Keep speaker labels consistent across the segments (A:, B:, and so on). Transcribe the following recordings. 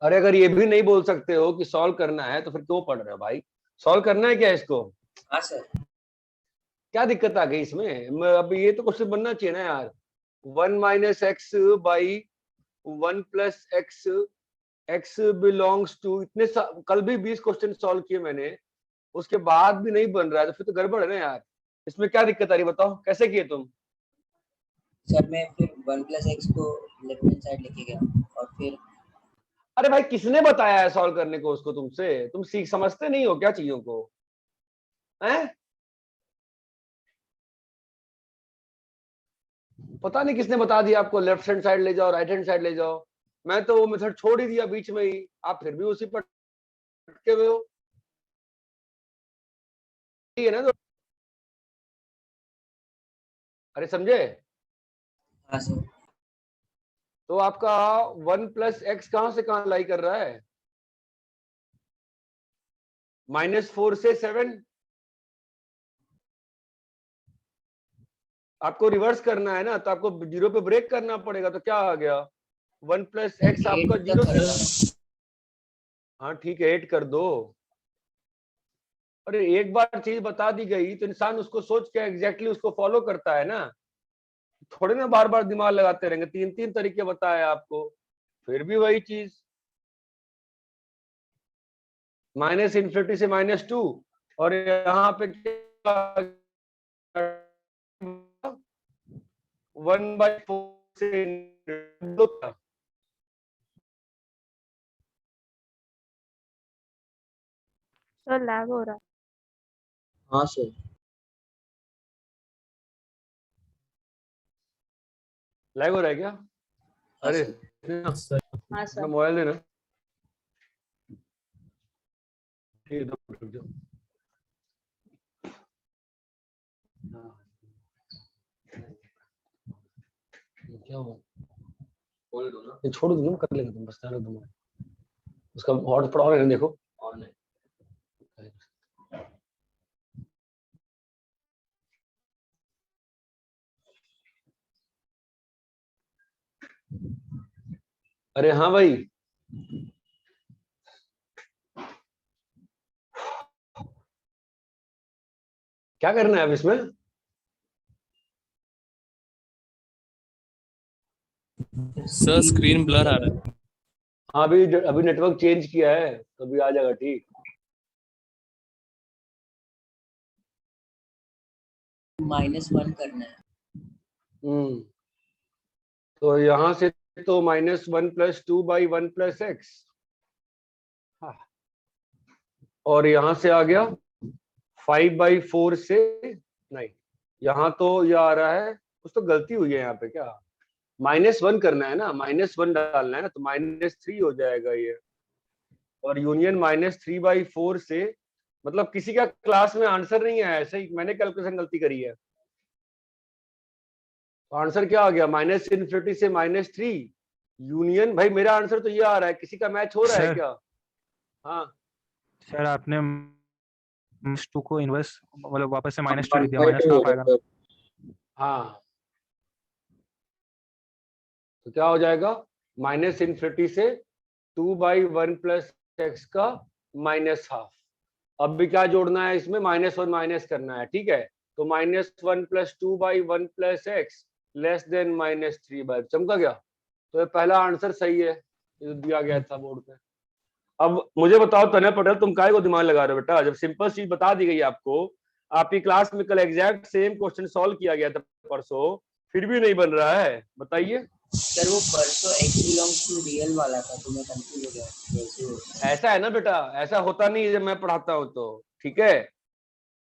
A: अरे अगर ये भी नहीं बोल सकते हो कि सॉल्व करना है तो फिर क्यों पढ़ रहे हो भाई? सॉल्व करना है क्या इसको?
B: हाँ सर।
A: क्या दिक्कत आ गई इसमें? अब ये तो क्वेश्चन बनना चाहिए ना यार। 1 - x/1 + x, x belongs to कल भी 20 क्वेश्चन सॉल्व किए मैंने, उसके बाद भी नहीं बन रहा है तो फिर तो गड़बड़ है ना यार। इसमें क्या दिक्कत आ रही बताओ, कैसे किए तुम?
B: सर मैं फिर 1 + x को लेफ्ट हैंड साइड लेके गया और फिर।
A: अरे भाई किसने बताया है सॉल्व करने को उसको तुमसे? तुम सीख समझते नहीं हो क्या चीजों को? हैं? पता नहीं किसने बता दिया आपको लेफ्ट हैंड साइड ले जाओ, राइट हैंड साइड ले जाओ। मैं तो वो मेथड छोड़ ही दिया बीच में ही, आप फिर भी उसी पर अटके हुए हो। ठीक है ना तो? अरे समझे?
B: हाँ सर।
A: तो आपका 1 + x कहां से कहां लाई कर रहा है? -4 से 7। आपको रिवर्स करना है ना, तो आपको 0 पे ब्रेक करना पड़ेगा। तो क्या आ गया? 1 + x आपका
B: 8
A: 0
B: तक
A: से
B: है।
A: था। हाँ ठीक है, 8 कर दो। अरे एक बार चीज बता दी गई तो इंसान उसको सोच के एग्जैक्टली उसको फॉलो करता है ना। थोड़े ना बार बार दिमाग लगाते रहेंगे। 3 तरीके बताए आपको, फिर भी वही चीज। -∞ से -2, और यहाँ पे क्या? 1/4 से दो था।
C: सर लैग हो रहा है।
B: हाँ सर।
A: लैग हो रहा है क्या?
B: हाँ
A: अरे
B: सर।
C: हाँ
A: अपना
C: सर।
A: मोबाइल देना। ठीक है, 2 मिनट रुक जाओ। क्या हुआ? ये छोड़ दो ना, कर लेंगे तुम, बस जाने दो। उसका हॉटस्पॉट ऑन है ना, देखो ऑन है। अरे हाँ भाई, क्या करना है अब इसमें?
D: सर स्क्रीन ब्लर आ रहा है।
A: हाँ अभी अभी नेटवर्क चेंज किया है तो अभी आ जाएगा ठीक।
B: -1 करना है।
A: तो यहाँ से तो -1 + 2/1 + x। और यहाँ से आ गया 5/4 से, नहीं यहाँ तो ये आ रहा है, कुछ तो गलती हुई है यहाँ पे क्या? -1 करना है ना, -1 डालना है ना, तो -3 हो जाएगा ये। और यूनियन -3/4 से, मतलब किसी का क्लास में आंसर नहीं है, ऐसे ही मैंने कैलकुलेशन गलती करी है। तो आंसर क्या आ गया? -∞ से -3 यूनियन। भाई मेरा आंसर तो ये आ रहा है, किसी का मैच हो रहा है
E: सर
A: क्या? हाँ
E: सर आपने -2 को इनवर्स मतलब वापस से -2 लिख दिया,
B: 1/2
E: -1/2
B: होगा
E: आएगा।
B: सर।
A: हाँ, तो क्या हो जाएगा? -∞ से 2/1 + x का -½ अब भी क्या जोड़ना है इसमें? -1 माइनस करना है, ठीक है। तो -1 + 2/1 + x <3/। चमका गया? तो ये पहला आंसर सही है, ये दिया गया था बोर्ड पे। अब मुझे बताओ तने पटेल, तुम काहे को दिमाग लगा रहे हो बेटा? जब सिंपल चीज बता दी गई आपको, आपकी क्लास में कल एग्जैक्ट सेम क्वेश्चन सॉल्व किया गया था परसों, फिर भी नहीं बन रहा है, बताइए।
B: सर वो परसों x बिलोंग्स टू रियल वाला था तो मैं कंफ्यूज हो गया कैसे हो।
A: ऐसा है ना बेटा, ऐसा होता नहीं है जब मैं पढ़ाता हूँ तो, ठीक है।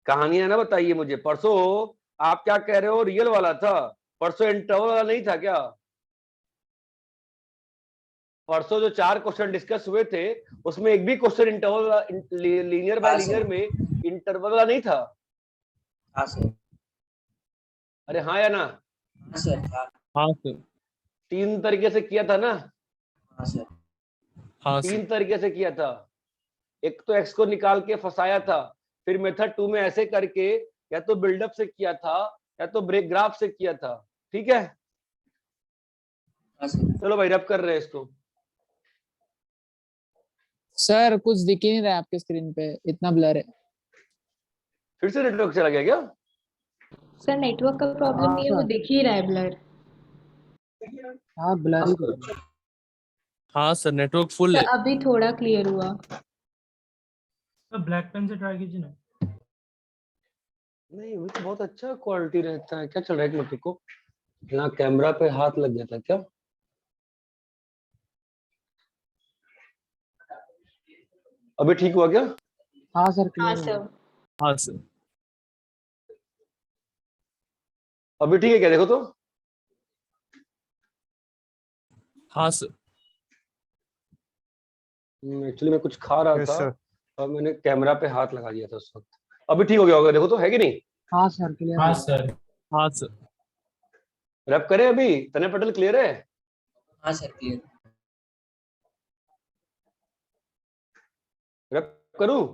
A: कहानियां ना बताइए मुझे। परसों आप क्या कह रहे हो, रियल वाला था? परसों इंटरवल वाला नहीं था क्या? परसों जो 4 क्वेश्चन डिस्कस हुए थे उसमें एक भी क्वेश्चन इंटरवल लीनियर बाय
B: हाँ
A: लीनियर
B: सर।
A: में इंटरवल वाला नहीं था?
B: हाँ सर।
A: अरे हाँ या ना?
B: हाँ सर था।
D: हाँ सर।
A: 3 तरीके से किया था ना?
B: हाँ सर।
D: हाँ सर।
A: 3 तरीके से किया था। एक तो एक्स को निकाल के फंसाया था, फिर मेथड 2 में ऐसे करके या तो बिल्डअप से किया था या तो ब्रेक ग्राफ से किया था, ठीक है।
B: हाँ सर।
A: चलो भाई रब कर रहे हैं इसको।
F: सर कुछ दिख ही नहीं रहा है आपके स्क्रीन पे, इतना ब्लर है।
A: फिर से नेटवर्क चला गया क्या?
G: सर नेटवर्क का प्रॉब्लम नहीं है, वो दिख ही रहा है ब्लर।
F: हाँ ब्लर ही तो है।
D: हाँ सर, नेटवर्क फुल है।
G: सर अभी थोड़ा क्लियर हुआ।
H: ब्लैक पेन से ट्राई कीजिए ना।
A: नहीं, वो तो बहुत अच्छा क्वालिटी रहता है। क्या चल रहा है? एक मिनट रुको, यहाँ कैमरा पे हाथ लग गया था क्या? अभी ठीक हुआ क्या?
F: हाँ सर
G: हाँ
F: क्लियर है।
G: सर।
D: हाँ सर।
A: अभी ठीक है क्या? देखो तो।
D: हाँ सर।
A: एक्चुअली मैं कुछ खा रहा
E: यस
A: था
E: सर।
A: और मैंने कैमरा पे हाथ लगा दिया था उस वक्त। अभी ठीक हो गया होगा, देखो तो, है कि नहीं?
F: हाँ सर क्लियर
H: हाँ
F: है।
H: सर।
D: हाँ सर।
A: रैप करें अभी? तने पटेल क्लियर है?
B: हाँ सर क्लियर।
A: रैप करूं?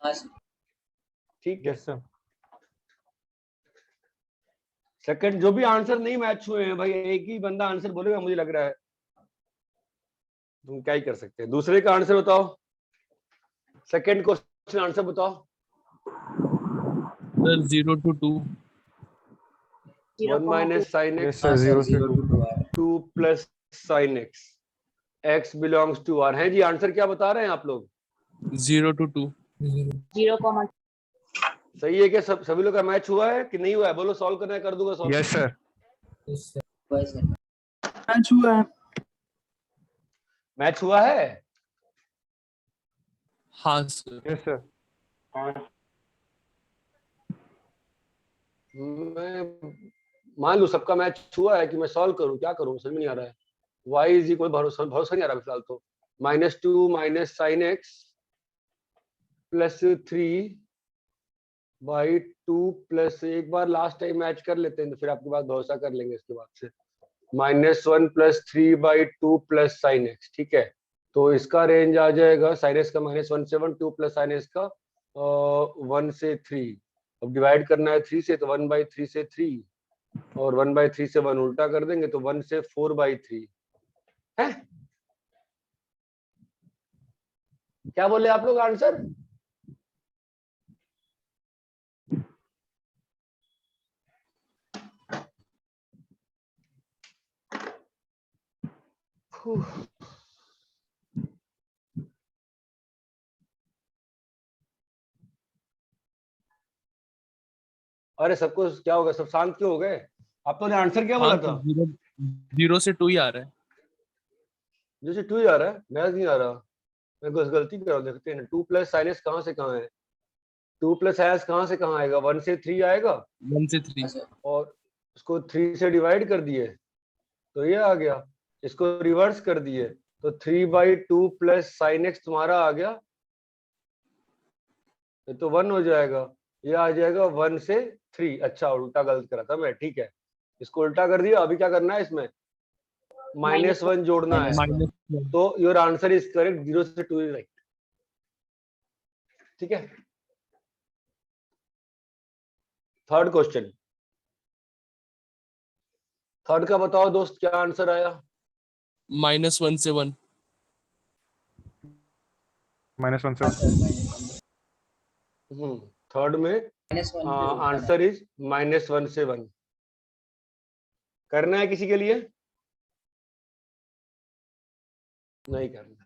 B: हाँ सर।
A: ठीक है।
E: Yes sir.
A: सेकंड, जो भी आंसर नहीं मैच हुए हैं भाई, एक ही बंदा आंसर बोलेगा मुझे लग रहा है। तुम क्या ही कर सकते हैं। दूसरे का आंसर बताओ। सेकंड क्वेश्चन आंसर बताओ।
D: Sir 0 to 2।
A: 1 minus sin
E: yes
A: x
E: sir,
B: हाँ सर
E: 0 से
B: 0
E: 2।
B: to 2 आ रहा है।
A: 2 plus sin x, x belongs to r। है जी, आंसर क्या बता रहे हैं आप लोग?
D: 0 to 2।
G: 0,
A: सही है क्या? सभी लोग का मैच हुआ है कि नहीं हुआ है? बोलो, सॉल्व करना है, कर दूंगा सॉल्व।
E: Yes sir.
B: हुआ है सर।
H: मैच हुआ है।
A: मैच हुआ है।
D: हाँ सर।
E: Yes sir.
A: मैं मान लू सबका मैच हुआ है कि मैं सॉल्व करूं? क्या करूं, समझ में नहीं आ रहा है। y इज इक्वल, भरोसा नहीं आ रहा फिलहाल तो। -2 minus sine x plus 3 by 2 plus, एक बार लास्ट टाइम मैच कर लेते हैं तो फिर आपके बाद भरोसा कर लेंगे इसके बाद से। -1 plus 3 by 2 plus sine x, ठीक है। तो इसका रेंज आ जाएगा साइन एक्स का -1 से 1, 2 प्लस साइन एक्स का 1 से 3। अब डिवाइड करना है 3 से, तो 1/3 से 3, और 1/3 से 1 उल्टा कर देंगे तो 1 से 4/3 है। क्या बोले आप लोग आंसर? अरे सबको क्या हो गया? सब शांत क्यों हो गए? आप लोगों ने आंसर क्या बोला
D: हाँ
A: था?
D: सर, 0 से 2 ही आ रहा है।
A: जैसे 2 ही आ रहा है, मैथ नहीं आ रहा। मैं बस गलती कर रहा हूँ, देखते हैं 2 प्लस साइन एक्स कहाँ से कहाँ है? 2 प्लस साइन एक्स कहाँ से कहाँ आएगा? 1 से 3 आएगा
D: 1 से
B: हाँ
D: 3।
B: सर।
A: और उसको 3 से डिवाइड कर दिए तो ये आ गया। इसको रिवर्स कर दिए तो 3/2 प्लस साइन एक्स तुम्हारा आ गया, ये तो 1 हो जाएगा। ये आ जाएगा 1 से 3। अच्छा, उल्टा गलत करा था मैं, ठीक है। इसको उल्टा कर दिया। अभी क्या करना है इसमें? -1 जोड़ना है।
D: -1।
A: तो योर आंसर इज करेक्ट, 0 से 2 इज राइट। ठीक है। थर्ड क्वेश्चन, थर्ड का बताओ दोस्त, क्या आंसर आया?
D: -1 से 1।
E: -1 से
B: हाँ
E: 1।
B: सर -1।
A: थर्ड में
B: -1 पे उल्टा है।
A: आंसर इज -1 से 1। करना है किसी के लिए? नहीं करना।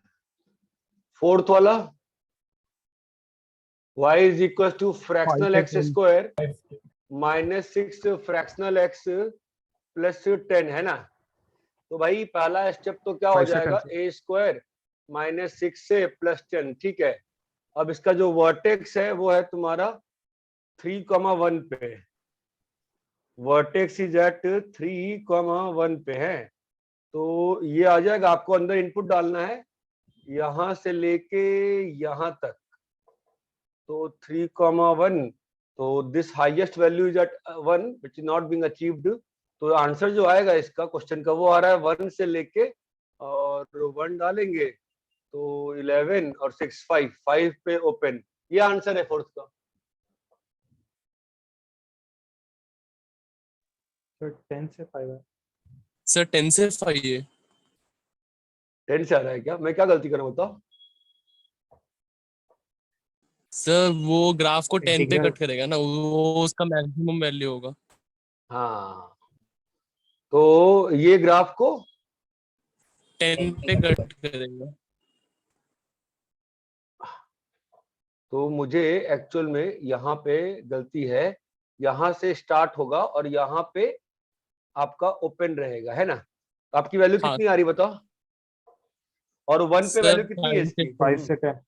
A: फोर्थ वाला, y is equal to fractional x square -6 fractional x plus 10, है ना? तो भाई पहला स्टेप तो क्या हो
E: 5 से
A: जाएगा?
E: 10
A: a स्क्वायर -6 से +10, ठीक है। अब इसका जो वर्टेक्स है वो है तुम्हारा 3,1 पे। वर्टेक्स इज एट 3,1 पे है। तो ये आ जाएगा, आपको अंदर इनपुट डालना है यहां से लेके यहां तक। तो 3,1, तो this highest value is at 1 which is not being achieved. तो आंसर जो आएगा इसका क्वेश्चन का वो आ रहा है 1 से लेके, और 1 डालेंगे तो 11 और 6 5 पे ओपन। ये आंसर है फोर्थ का।
E: सर 10 से 5 है।
D: सर 10 से 5 है।
A: 10 से आ रहा है क्या? मैं क्या गलती कर रहा हूं बताओ?
D: सर वो ग्राफ को 10 पे
A: इंटीग्रल
D: कट करेगा ना, वो उसका मैक्सिमम वैल्यू होगा।
A: हाँ, तो ये ग्राफ को
D: 10 पे कट करेगा।
A: तो मुझे एक्चुअल में यहाँ पे गलती है, यहाँ से स्टार्ट होगा और यहाँ पे आपका ओपन रहेगा, है ना? तो आपकी वैल्यू
D: हाँ
A: कितनी आ रही बताओ, और 1 पे
D: सर
A: वैल्यू कितनी है
D: 5 से
A: इसकी?
E: 5 से 10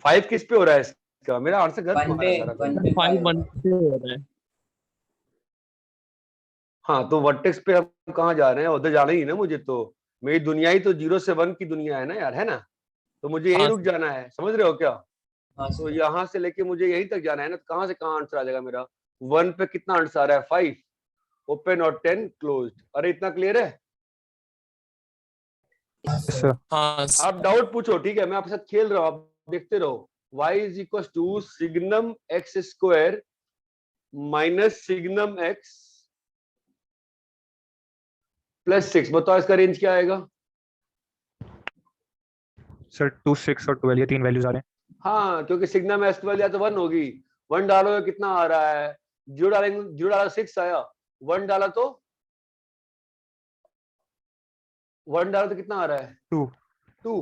A: 5 किस पे हो रहा है इसका? मेरा आंसर गलत
B: 1
A: तुम्हारा
B: पे
A: सारा
B: 1
A: फिर।
B: पे
D: 5
B: 5
D: 1 पे हो रहा है।
A: हाँ, तो वर्टेक्स पे हम कहाँ जा रहे हैं? उधर जाना ही है ना मुझे, तो मेरी दुनिया ही तो 0 से 1 की दुनिया है ना यार, है ना? तो मुझे यही
D: हाँ
A: रुक जाना है, समझ रहे हो क्या?
B: हाँ
A: तो
B: सर
A: यहाँ से लेके मुझे यहीं तक जाना है ना, तो कहाँ से कहाँ आंसर आ जाएगा मेरा? 1 पे कितना आंसर आ रहा है? 5 ओपन और 10 क्लोज्ड। अरे इतना क्लियर है?
E: सर
D: हाँ
A: आप डाउट पूछो, ठीक है, मैं आपके साथ खेल रहा हूँ, आप देखते रहो। y is equal to signum x square minus signum x plus 6। बताओ इसका रेंज क्या आएगा?
E: सर 2 6 और 12 ये 3 वैल्यूज आ रहे हैं।
A: हाँ, क्योंकि सिग्नम एक्स की वैल्यू तो 1 होगी। 1 डालोगे कितना आ रहा है? 0 डालेंगे, 0 डाला 6 आया, 1 डाला तो 1 डाला तो कितना आ रहा है?
E: 2
A: 2।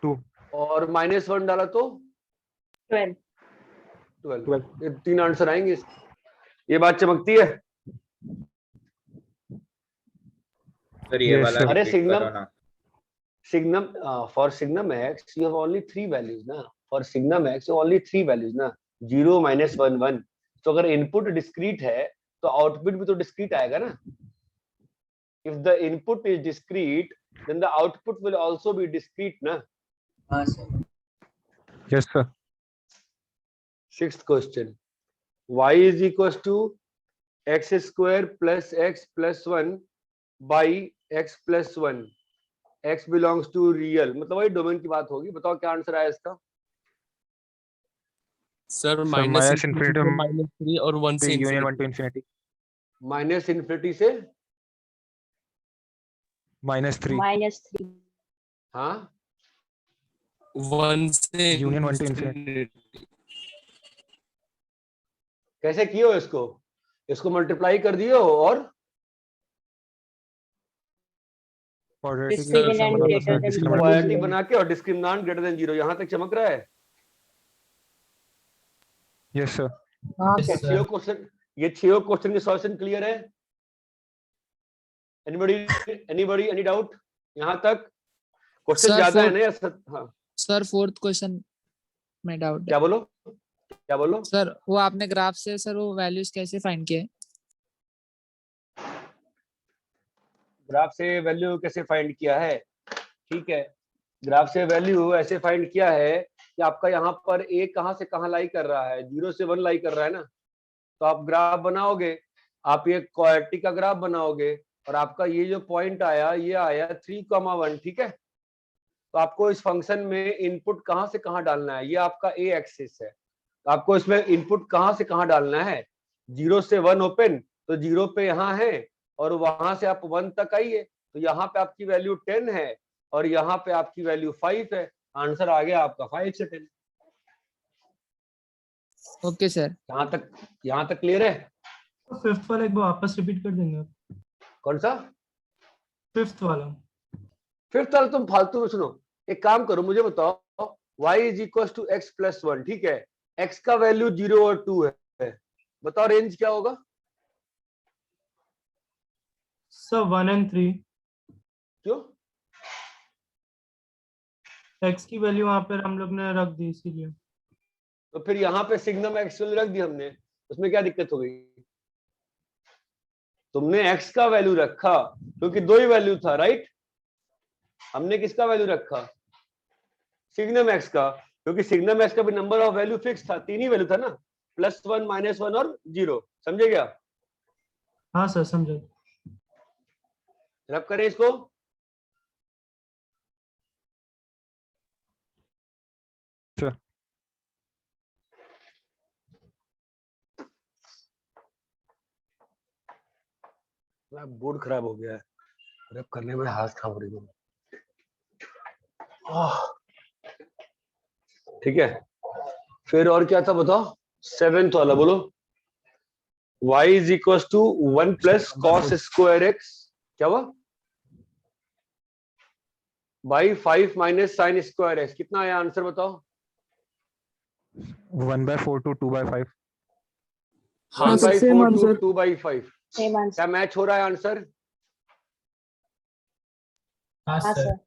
E: 2
A: और -1 डाला तो
G: 12
A: 12। ये 3 आंसर आएंगे। ये बात चमकती है?
I: सर ये
E: Yes,
I: वाला
E: sir.
A: अरे
I: रिपीट
A: सिग्नम
I: करो ना।
A: Signum for signum x you have only 3 values ना। For signum x you only 3 values ना, 0 -1 1। तो अगर इनपुट डिस्क्रीट है तो आउटपुट भी तो डिस्क्रीट आएगा ना। If the input is discrete then the output will also be discrete ना।
B: हाँ sir
E: yes sir.
A: Sixth question, y is equals to x square plus x plus 1 by x plus 1। x belongs to real, मतलब वही domain की बात होगी। बताओ क्या answer आया इसका?
D: सर
E: माइनस इन्फिनिटी
D: -3 और 1 से
E: union 1
D: infinity।
E: To infinity
A: minus infinity से
E: -3
G: -3
A: हाँ
D: 1 से
E: यूनियन 1 टू इंफिनिटी।
D: infinity।
A: कैसे किए हो इसको? इसको मल्टीप्लाई कर दिए हो और
G: Discriminant greater than zero।
A: Quadratic बना के और डिस्क्रिमिनेंट ग्रेटर देन 0। यहां तक चमक रहा है?
E: Yes sir.
F: हाँ
A: ये
F: सर।
A: छह क्वेश्चन, ये छह क्वेश्चन के सॉल्यूशन क्लियर है? एनीबॉडी एनी डाउट यहां तक? क्वेश्चन
F: Sir,
A: ज्यादा है
F: fourth-
A: ना यार? हाँ,
F: सर फोर्थ क्वेश्चन में डाउट है
A: क्या बोलो, क्या बोलो?
F: सर। वो आपने ग्राफ से सर वो वैल्यूज कैसे फाइंड किए?
A: ग्राफ से वैल्यू कैसे फाइंड किया है? ठीक है, ग्राफ से वैल्यू ऐसे फाइंड किया है कि आपका यहाँ पर ए कहाँ से कहाँ लाई कर रहा है? 0 से 1 लाई कर रहा है ना। तो आप ग्राफ बनाओगे, आप ये क्वाड्रेटिक का ग्राफ बनाओगे और आपका ये जो पॉइंट आया ये आया 3,1। ठीक है, तो आपको इस फंक्शन में इनपुट कहाँ से कहाँ डालना है? ये आपका ए एक्सिस है, तो आपको इसमें इनपुट कहाँ से कहाँ डालना है? 0 से 1 ओपन, तो 0 पे यहाँ है और वहां से आप 1 तक आइए, तो यहाँ पे आपकी वैल्यू 10 है और यहाँ पे आपकी वैल्यू 5 है। आंसर आ गया आपका 5 से 10।
F: Okay sir.
A: यहाँ तक क्लियर है?
H: तो फिफ्थ वाला एक बार वापस रिपीट कर देंगे आप?
A: कौन सा
H: फिफ्थ वाला।
A: फिफ्थ वाला? तुम फालतू में सुनो, एक काम करो, मुझे बताओ y is equal to x plus 1। ठीक है, x का वैल्यू 0 और 2 है, बताओ रेंज क्या होगा?
H: Sir 1 and 3।
A: क्यों?
H: x की वैल्यू वहां पर हम लोग ने रख दी इसीलिए।
A: तो फिर यहाँ पे सिग्नम एक्स रख दी हमने, उसमें क्या दिक्कत हो गई? तुमने x का वैल्यू रखा क्योंकि दो ही वैल्यू था, राइट? हमने किसका वैल्यू रखा? सिग्नम एक्स का, क्योंकि सिग्नम एक्स का भी नंबर ऑफ वैल्यू फिक्स था, 3 ही वैल्यू था ना, +1 -1 और 0। समझे क्या?
H: हाँ सर समझे।
A: रब करें इसको।
E: सर
A: बोर्ड खराब हो गया है, रब करने में हाथ खराब हो रही है। ठीक है, फिर और क्या था बताओ, 7th वाला बोलो। y इज इक्वल टू 1 प्लस कॉस स्क्वायर एक्स, क्या हुआ by 5 minus sine square x, कितना आया आंसर बताओ।
E: 1/4 to 2/5।
D: हाँ
A: 1/4 to 2/5,
C: सेम आंसर।
A: क्या मैच हो रहा है आंसर?
H: हाँ
C: हाँ
H: सर।
C: सर।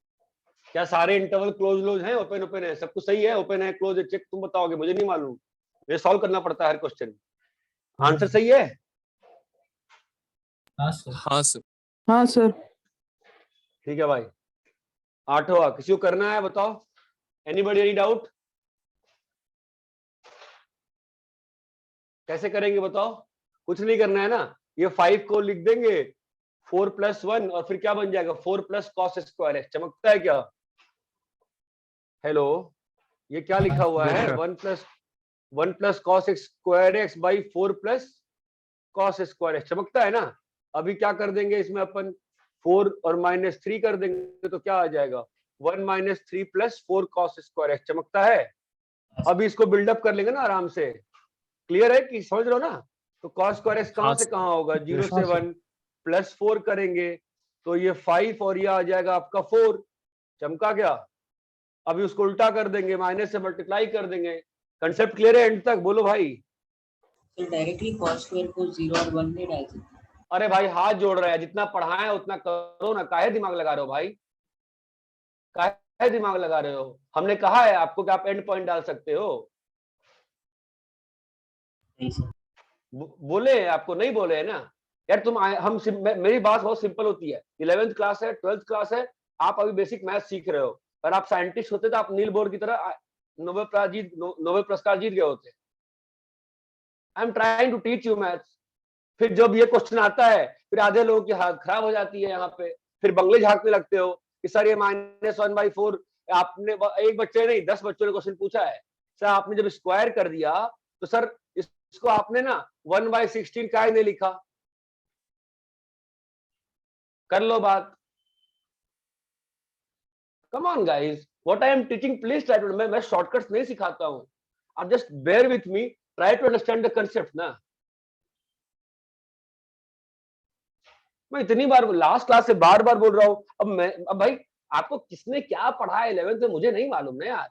A: क्या सारे इंटरवल क्लोज है, ओपन ओपन है, सब कुछ सही है, ओपन है क्लोज है, चेक तुम बताओगे, मुझे नहीं मालूम, ये सॉल्व करना पड़ता है हर क्वेश्चन। आंसर सही है?
H: हाँ सर।
D: हाँ सर।
H: हाँ सर।
A: ठीक है भाई, 8वां किसी को करना है बताओ, एनीबॉडी एनी डाउट? कैसे करेंगे बताओ, कुछ नहीं करना है ना, ये 5 को लिख देंगे 4 + 1 और फिर क्या बन जाएगा 4 प्लस कॉस स्क्वायर एक्स, चमकता है क्या? हेलो, ये क्या लिखा हुआ है, 1 प्लस cos square x by 4 plus cos square x, चमकता है ना। अभी क्या कर देंगे इसमें अपन, 4 और -3 कर देंगे तो क्या आ जाएगा 1 - 3 + 4 कॉस स्क्वायर एक्स, चमकता है। अभी इसको बिल्डअप कर लेंगे ना आराम से, क्लियर है कि समझ रहे हो ना। तो कॉस स्क्वायर एक्स कहां
D: हाँ
A: से
D: सर।
A: कहां होगा, 0 से 1 + 4 करेंगे तो ये 5 और ये आ जाएगा आपका 4, चमका क्या। अभी उसको उल्टा कर देंगे, माइनस से मल्टीप्लाई कर देंगे, कंसेप्ट क्लियर है एंड तक, बोलो भाई।
B: तो डायरेक्टली cos स्क्वायर को 0 और 1 में डाल सकते हैं।
A: अरे भाई हाथ जोड़ रहा है, जितना पढ़ाए उतना करो ना, काहे दिमाग लगा रहे हो भाई, काहे दिमाग लगा रहे हो, हमने कहा है आपको कि आप एंड पॉइंट डाल सकते हो।
B: नहीं सर।
A: बोले आपको नहीं बोले है ना यार, तुम मेरी बात बहुत सिंपल होती है, 11th क्लास है 12th क्लास है, आप अभी बेसिक मैथ सीख रहे हो, और आप साइंटिस्ट होते तो आप नील बोर्ड की तरह नोबेल पुरस्कार जीत गए होते। I am trying to teach you maths. फिर जब ये क्वेश्चन आता है फिर आधे लोगों की हालत खराब हो जाती है, यहाँ पे फिर बंगले झांकने लगते हो कि सर ये -1/4, आपने एक बच्चे नहीं 10 बच्चों ने क्वेश्चन पूछा है, सर आपने जब स्क्वायर कर दिया तो सर इसको आपने ना 1/16 काहे नहीं लिखा, कर लो बात। Come on guys, what I am teaching please try to, मैं शॉर्टकट्स नहीं सिखाता हूं, आप just bear with me, try to understand the concept ना। मैं इतनी बार लास्ट क्लास से बार बार बोल रहा हूं, अब भाई आपको किसने क्या पढ़ा है 11th में मुझे नहीं मालूम ना यार,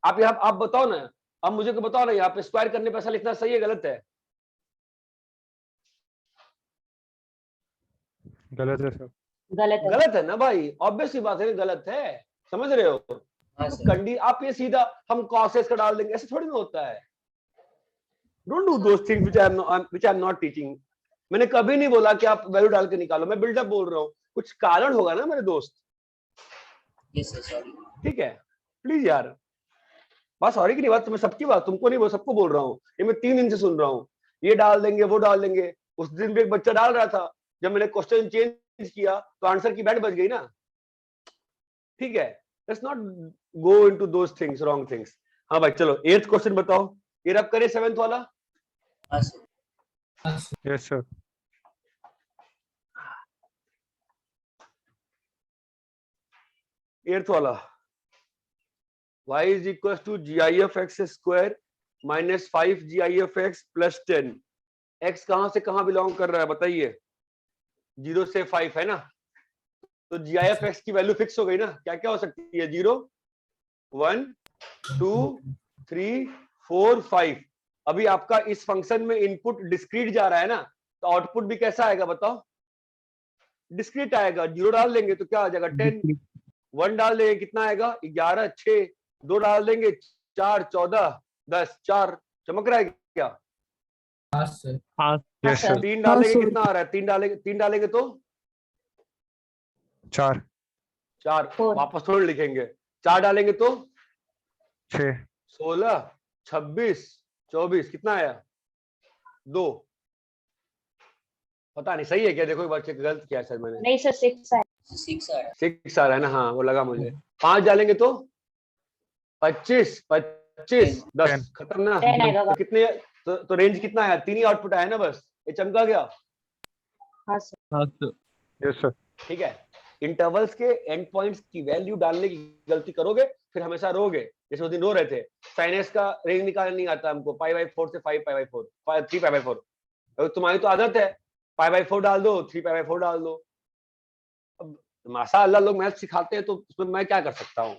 A: आप बताओ ना, अब मुझे को बताओ ना, यहाँ पे स्क्वायर करने पे ऐसा लिखना सही है गलत है?
E: गलत है सर।
A: गलत है ना भाई, ऑब्वियस सी बात है गलत है, समझ रहे हो।
B: हाँ
A: तो
B: सर।
A: आप ये सीधा हम कॉसेस का डाल देंगे, ऐसे थोड़ी ना होता है। Don't do those things which I am not teaching. मैंने कभी नहीं बोला कि आप वैल्यू डाल के निकालो, मैं बिल्डअप बोल रहा हूँ, कुछ कारण होगा ना मेरे दोस्त।
B: Yes sir, sorry.
A: ठीक है प्लीज यार, बस सॉरी की नहीं बात, मैं सबकी बात, तुमको नहीं बोल, सबको बोल रहा हूँ, ये मैं 3 दिन से सुन रहा हूँ, ये डाल देंगे वो डाल देंगे। उस दिन भी एक बच्चा डाल रहा था, जब मैंने क्वेश्चन चेंज किया तो आंसर की बैंड बज गई ना। ठीक है, let's not go into those things, wrong things. हाँ भाई चलो 8th क्वेश्चन बताओ, ये रब करे 7th वाला।
B: हाँ सर।
E: Yes sir.
A: 8th वाला, y is equals to gif x square minus 5 gif x plus 10, x कहां से कहां बिलोंग कर रहा है बताइए, 0 से 5 है ना, तो gif x की वैल्यू फिक्स हो गई ना, क्या क्या हो सकती है, 0 1 2 3 4 5। अभी आपका इस फंक्शन में इनपुट डिस्क्रीट जा रहा है ना, तो आउटपुट भी कैसा आएगा बताओ, डिस्क्रीट आएगा। 0 डाल देंगे तो क्या आ जाएगा 10, 1 डाल देंगे कितना आएगा 11 6, 2 डाल देंगे 4 14 10 4, चमक रहा है क्या?
H: हाँ सर।
D: हाँ
E: यस सर।
A: 3 डालेंगे कितना आ रहा है, 3 डालेंगे तो
E: 4
A: 4,
C: Four.
A: वापस थोड़ी लिखेंगे, 4 डालेंगे तो
E: 6
A: 16 26 24, कितना आया 2, पता नहीं सही है क्या, देखो एक बार चेक, गलत किया सर मैंने,
C: नहीं सर 6 है।
B: 6 आ रहा है।
A: 6 आ रहा है ना, हाँ वो लगा मुझे। 5 डालेंगे तो 25 25 10, खत्म ना।
C: 10 आएगा।
A: तो कितने, तो रेंज कितना आया, 3 ही आउटपुट आया ना बस, ये चमका गया।
C: हाँ सर।
D: हाँ सर।
E: Yes sir.
A: ठीक है, इंटरवल्स के एंड पॉइंट्स की वैल्यू डालने की गलती करोगे फिर हमेशा रोगे, जैसे उस दिन रो रहे थे। साइन एक्स का रेंज निकालना नहीं आता हमको, π/4 से 5π/4, 3π/4। तुम्हारी तो आदत है π/4 डाल दो, 3π/4 डाल दो। अब माशाअल्लाह लोग मैथ सिखाते हैं, तो उसमें मैं क्या कर सकता हूँ।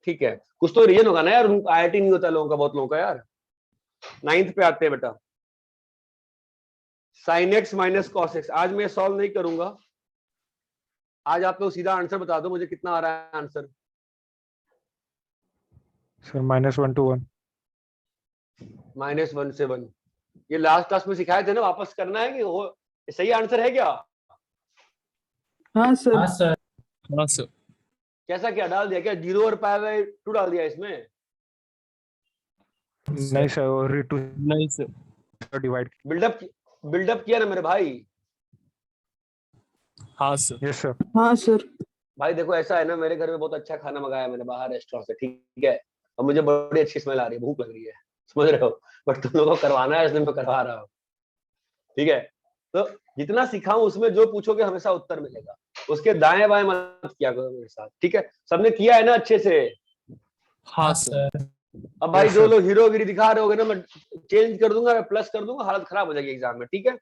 A: ठीक है, कुछ तो रीजन होगा ना यार, IIT नहीं होता लोगों का, बहुत लोगों का यार। 9th पे आते हैं बेटा, sin x minus cos x। आज मैं सॉल्व नहीं करूंगा, आज आप लोग सीधा आंसर बता दो मुझे कितना आ रहा है आंसर।
E: Sir -1 to 1।
A: -1 से 1। ये लास्ट क्लास में सिखाए थे ना, वापस करना है कि हो सही आंसर है क्या?
H: हाँ सर।
D: हाँ सर।
I: हाँ सर।
A: कैसा क्या डाल दिया क्या, 0 और π/2 डाल दिया इसमें?
E: नहीं सर, वो √2
I: नहीं सर।
E: डिवाइड।
A: बिल्डअप किया ना मेरे भाई।
I: हाँ सर।
E: Yes sir.
H: हाँ सर।
A: भाई देखो ऐसा है ना, मेरे घर में बहुत अच्छा खाना मंगाया मैंने बाहर रेस्टोरेंट से, ठीक है, और मुझे बड़ी अच्छी स्मेल आ रही है, भूख लग रही है, समझ रहे हो, बट तुम लोगों को करवाना है इसलिए मैं करवा रहा हूँ। ठीक है, तो जितना सिखाऊं उसमें जो पूछोगे हमेशा उत्तर मिलेगा, उसके दाएं बाएं मत किया करो मेरे साथ। ठीक है, सबने किया है ना अच्छे से?
I: हाँ सर।
A: अब भाई
E: Yes,
A: जो
E: sir.
A: लोग हीरोगिरी दिखा रहे होगे ना, मैं चेंज कर दूंगा, मैं प्लस कर दूंगा, हालत खराब हो जाएगी एग्जाम में। ठीक है,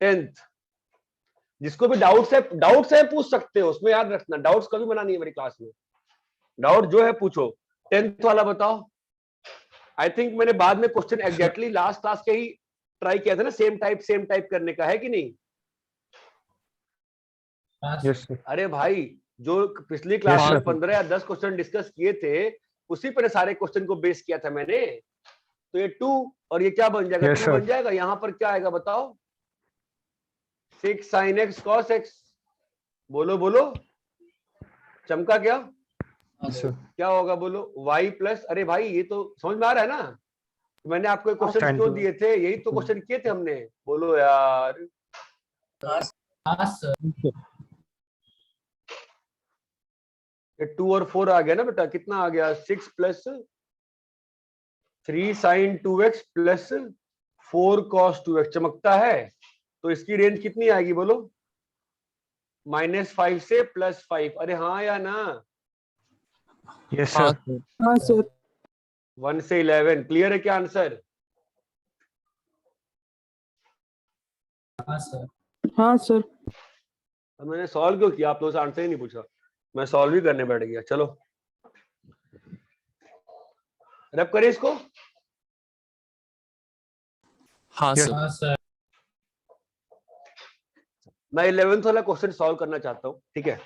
A: 10th जिसको भी डाउट्स है पूछ सकते हो, उसमें याद रखना डाउट्स कभी मना नहीं है मेरी क्लास में, डाउट जो है पूछो। 10th वाला बताओ। आई थिंक मैंने बाद में क्वेश्चन एग्जैक्टली लास्ट क्लास के ही ट्राई किया था ना, सेम टाइप करने का, है कि नहीं?
E: Yes sir.
A: अरे भाई जो पिछली क्लास
E: Yes,
A: में
E: sir.
A: 15 या 10 क्वेश्चन डिस्कस किए थे, उसी पर सारे क्वेश्चन को बेस किया था मैंने। तो ये 2 और ये क्या बन जाएगा?
E: Yes,
A: 2
E: sir.
A: बन जाएगा। यहाँ पर क्या आएगा बताओ? 6 sin x cos x। बोलो बोलो, चमका क्या?
E: Yes sir.
A: क्या होगा बोलो? y प्लस, अरे भाई ये तो समझ में आ रहा है ना, मैंने आपको क्वेश्चन
E: Sin
A: क्यों
E: 2.
A: दिए थे, यही तो क्वेश्चन किए थे हमने। बोलो यार,
D: हाँ सर।
A: ये 2 और 4 आ गया ना बेटा, कितना आ गया? 6 plus 3 sin 2x plus 4 cos 2x। चमकता है? तो इसकी रेंज कितनी आएगी बोलो? -5 से +5। अरे हाँ या ना?
E: यस
I: हाँ
E: सर।
I: सर।
H: हाँ सर।
A: 1 से 11। क्लियर है क्या आंसर?
D: हाँ सर।
H: हाँ सर।
A: अब मैंने सॉल्व क्यों किया, आप लोगों से आंसर ही नहीं पूछा, मैं सॉल्व ही करने बैठ गया। चलो रब करें इसको।
I: हाँ
E: Yes.
I: सर।
D: हाँ सर।
A: मैं 11th वाला क्वेश्चन सॉल्व करना चाहता हूँ। ठीक है,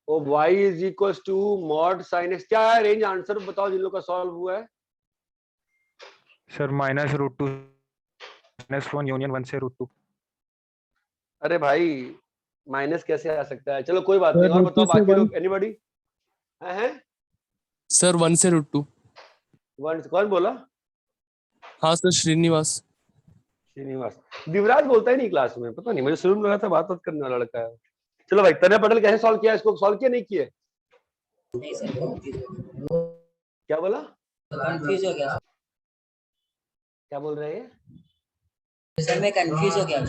A: oh y is equal to mod sine x. क्या है रेंज? आंसर बताओ जिन लोग का सॉल्व हुआ है।
E: सर -√2 -1 यूनियन 1 से √2।
A: अरे भाई माइनस कैसे आ सकता है? चलो कोई बात नहीं,
I: सर,
A: और
I: √2
A: बताओ
I: से
A: बाकी
I: 1।
A: लोग, एनीबॉडी है?
I: सर 1 से √2।
A: कौन बोला?
I: हाँ सर, श्रीनिवास।
A: श्रीनिवास। दिवराज बोलता ही नहीं क्लास में, पता नहीं, मुझे शुरू में लगा था बात करने वाला लड़का है। चलो भाई, तने पटेल कैसे सॉल्व किया इसको? सॉल्व किया नहीं किए?
B: नहीं सर, कंफ्यूज हो गया।
A: क्या बोला?
B: कंफ्यूज हो गया
A: क्या बोल रहे हैं?
B: सर, मैं कंफ्यूज हो गया।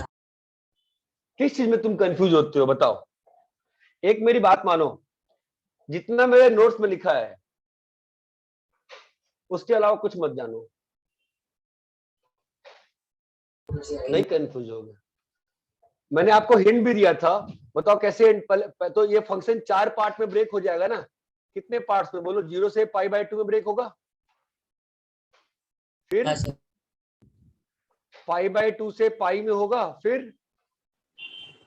A: किस चीज में तुम कंफ्यूज होते हो बताओ? एक मेरी बात मानो, जितना मेरे नोट्स में लिखा है उसके अलावा कुछ मत जानो, नहीं कंफ्यूज हो गया। मैंने आपको हिंट भी दिया था, बताओ कैसे hint? तो ये फंक्शन 4 पार्ट में ब्रेक हो जाएगा ना? कितने पार्ट्स में बोलो? 0 से π/2 में ब्रेक होगा, फिर
B: हाँ सर।
A: π/2 से पाई में होगा, फिर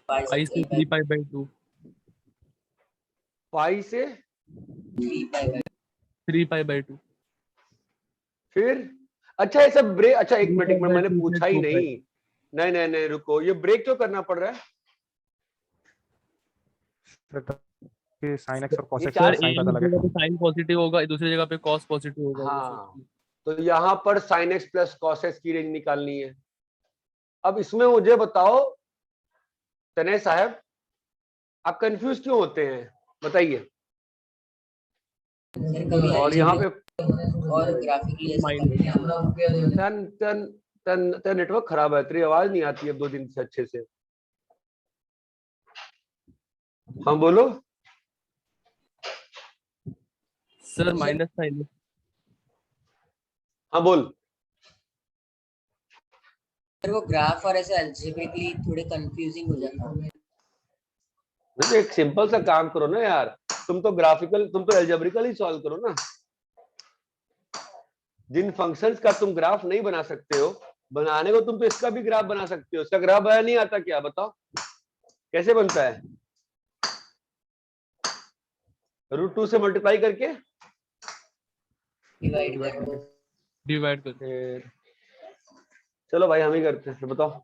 I: I से 3π/2।
A: पाई से
I: 3π/2।
A: फिर। अच्छा ये सब ब्रेक, अच्छा एक मिनट मैंने
I: 3π/2
A: पूछा ही
I: 2π।
A: नहीं नहीं नहीं रुको, ये ब्रेक क्यों करना पड़ रहा है?
E: कि sin x और cos
A: ये
E: x
A: चार
E: का साइन पता लगे।
I: जगह पे साइन पॉजिटिव होगा, दूसरी जगह पे कॉस पॉजिटिव होगा।
A: हाँ, तो यहाँ पर sin x plus cos x की रेंज निकालनी है। अब इसमें मुझे बताओ तनय साहब, आप कंफ्यूज क्यों होते हैं बताइए? और यहाँ पे
B: और ग्राफिकली
A: नेटवर्क खराब है, तेरी आवाज नहीं आती है 2 दिन से अच्छे से। हाँ बोलो।
I: Sir minus sine.
A: हाँ बोल।
B: सर वो ग्राफ और ऐसे अल्जेब्रिकली थोड़े कंफ्यूजिंग हो जाता है।
A: तो एक सिंपल सा काम करो ना यार, तुम तो एल्जेब्रिकल ही सॉल्व करो ना। जिन फंक्शंस का तुम ग्राफ नहीं बना सकते हो, बनाने को तुम तो इसका भी ग्राफ बना सकते हो। इसका ग्राफ बनाया नहीं आता क्या, बताओ कैसे बनता है? √2 से मल्टीप्लाई करके
B: डिवाइड कर दो।
I: डिवाइड कर।
A: फिर चलो भाई हम ही करते हैं, बताओ।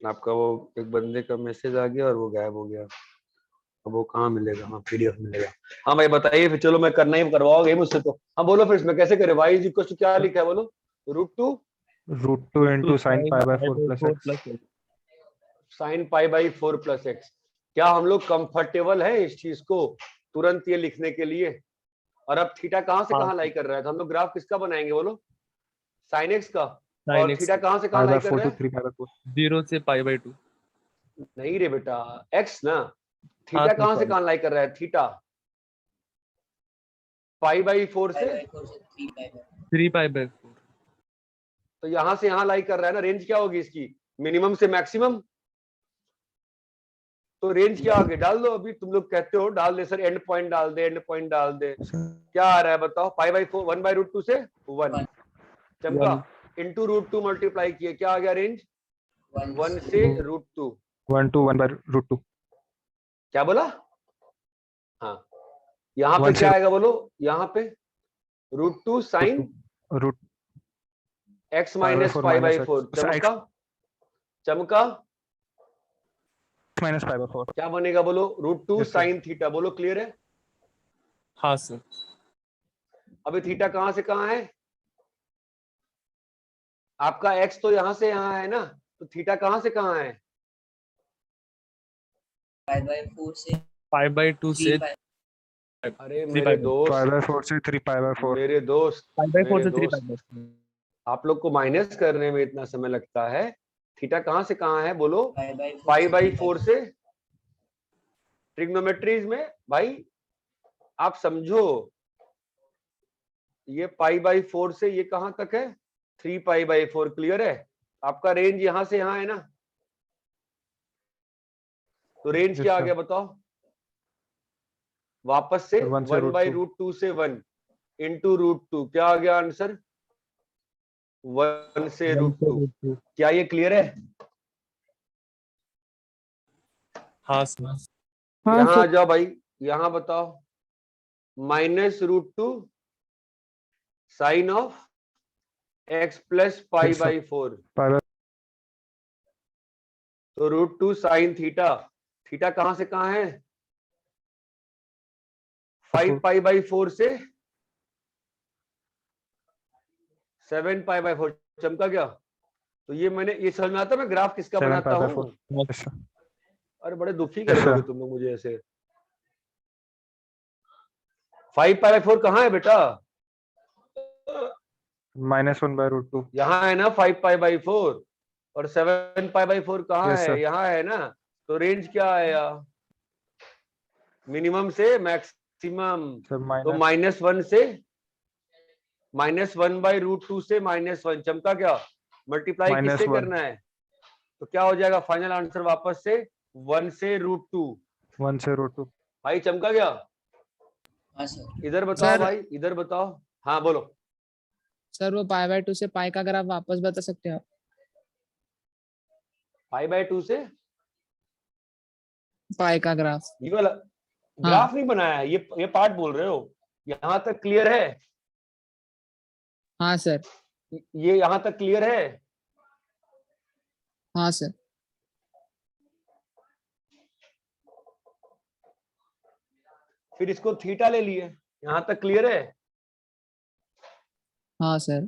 A: आपका वो एक बंदे का मैसेज आ गया और वो गायब हो गया। अब वो कहाँ मिलेगा? हाँ PDF मिलेगा। हाँ भाई बताइए फिर, चलो मैं करना ही करवाओगे मुझसे तो। हाँ बोलो फिर इसमें कैसे करें? y इज इक्वल टू क्या लिखा है बोलो? √2
E: √2 into sin pi by 4 plus x.
A: sin pi by 4 plus x। क्या हम लोग कंफर्टेबल है इस चीज को तुरंत ये लिखने के लिए? और अब थीटा कहाँ से कहाँ लाई कर रहा है? तो हम लोग ग्राफ किसका बनाएंगे बोलो? sin x का। और थीटा कहाँ से
E: pi
A: कहाँ
E: by
A: लाई कर
E: 4
A: रहा
E: to
A: है?
E: 3 pi by 4.
I: 0 से पाई बाई 2।
A: नहीं रे बेटा, x ना।
I: हाँ,
A: थीटा
I: तो
A: कहाँ से
I: sorry।
A: कहाँ लाई कर रहा है? थीटा पाई बाई 4 से।
B: 4 से 3 पाई बाई।
I: 3 pi by 4।
A: तो यहां से यहां लाई कर रहा है ना। रेंज क्या होगी इसकी? मिनिमम से मैक्सिमम। तो रेंज क्या आगे डाल दो। अभी तुम लोग कहते हो डाल दे सर, एंड पॉइंट डाल दे, एंड पॉइंट डाल दे। क्या आ रहा है बताओ? पाई बाई 4 1 बाई √2 से 1 चमका इंटू √2 मल्टीप्लाई किए, क्या आ गया रेंज? 1 से √2।
E: 1 to 1 by √2.
A: क्या बोला? हाँ यहाँ पे
E: 1
A: क्या
E: से
A: आएगा बोलो? यहाँ पे √2 sine
E: root
A: x minus pi by 4। चमका चमका
E: minus pi by 4.
A: क्या बनेगा बोलो? √2
E: Yes, sir.
A: Sine theta. बोलो क्लियर है?
I: हाँ सर।
A: अभी थीटा कहां से कहां है? आपका x तो यहां से यहां है ना, तो थीटा कहां से कहां है?
B: पाई बाई 4 से
I: पाई बाई 2 से
B: 3 पाई।
A: अरे
I: 3
A: मेरे
I: पाई बाई।
A: दोस्त,
E: Pi by 4 से 3 pi by 4.
A: मेरे दोस्त,
I: पाई बाई 4
A: मेरे
I: से 3
A: दोस्त,
I: पाई बाई।
A: आप लोग को माइनस करने में इतना समय लगता है। थीटा कहां से कहां है बोलो?
B: पाई
A: पाई बाई
B: 3
A: 4 से। ट्रिग्नोमेट्रीज में भाई आप समझो, ये पाई बाई 4 से ये कहां तक है? 3 पाई बाई 4। क्लियर है? आपका रेंज यहां से यहां है ना, तो रेंज
E: Yes,
A: क्या आ
E: sir.
A: गया बताओ? वापस से
E: Sir, 1 से
A: 1 बाई √2 से 1 इंटू √2। क्या आ गया आंसर? 1 से √2। क्या ये क्लियर है?
I: हाँ सर।
A: यहाँ आ जाओ भाई, यहाँ बताओ। Minus √2 sine of x plus pi
E: Yes, sir.
A: By 4।
E: Pi by
A: तो √2 साइन थीटा। थीटा कहां से कहां है? 5 पाई बाई 4 से 7 पाई बाई 4। चमका क्या? तो ये मैंने, ये समझ में आता है मैं ग्राफ किसका
E: 7
A: बनाता
E: pi by
A: हूँ?
E: 4. Yes, sir.
A: अरे बड़े दुखी कर
E: Yes,
A: दोगे
E: sir.
A: तुम लोग मुझे ऐसे। 5 पाई बाई 4 कहाँ है बेटा?
E: -1 by √2.
A: यहाँ है ना 5 पाई बाई 4। और 7 पाई बाई 4 कहाँ
E: Yes,
A: है?
E: sir.
A: यहाँ है ना। तो रेंज क्या आया? मिनिमम से मैक्सिमम।
E: Sir,
A: तो
E: minus
A: -1 से -1 बाई √2 से -1। चमका क्या? मल्टीप्लाई किससे
E: -1.
A: करना है? तो क्या हो जाएगा फाइनल आंसर वापस से? 1 से √2।
E: 1 से √2.
A: भाई चमका क्या?
B: हाँ सर।
A: इधर बताओ
F: सर।
A: भाई, इधर बताओ। हाँ बोलो।
F: सर वो पाई बाई 2 से पाई का ग्राफ वापस बता सकते हो आप?
A: पाई बाई 2 से
F: पाई का ग्राफ।
A: ये वाला ग्राफ नहीं बनाया है, ये पार्ट बोल रहे हो? यहाँ तक क्लियर है?
F: हाँ सर।
A: ये यहाँ तक क्लियर है?
F: हाँ सर।
A: फिर इसको थीटा ले लिए। यहाँ तक क्लियर है?
F: हाँ सर।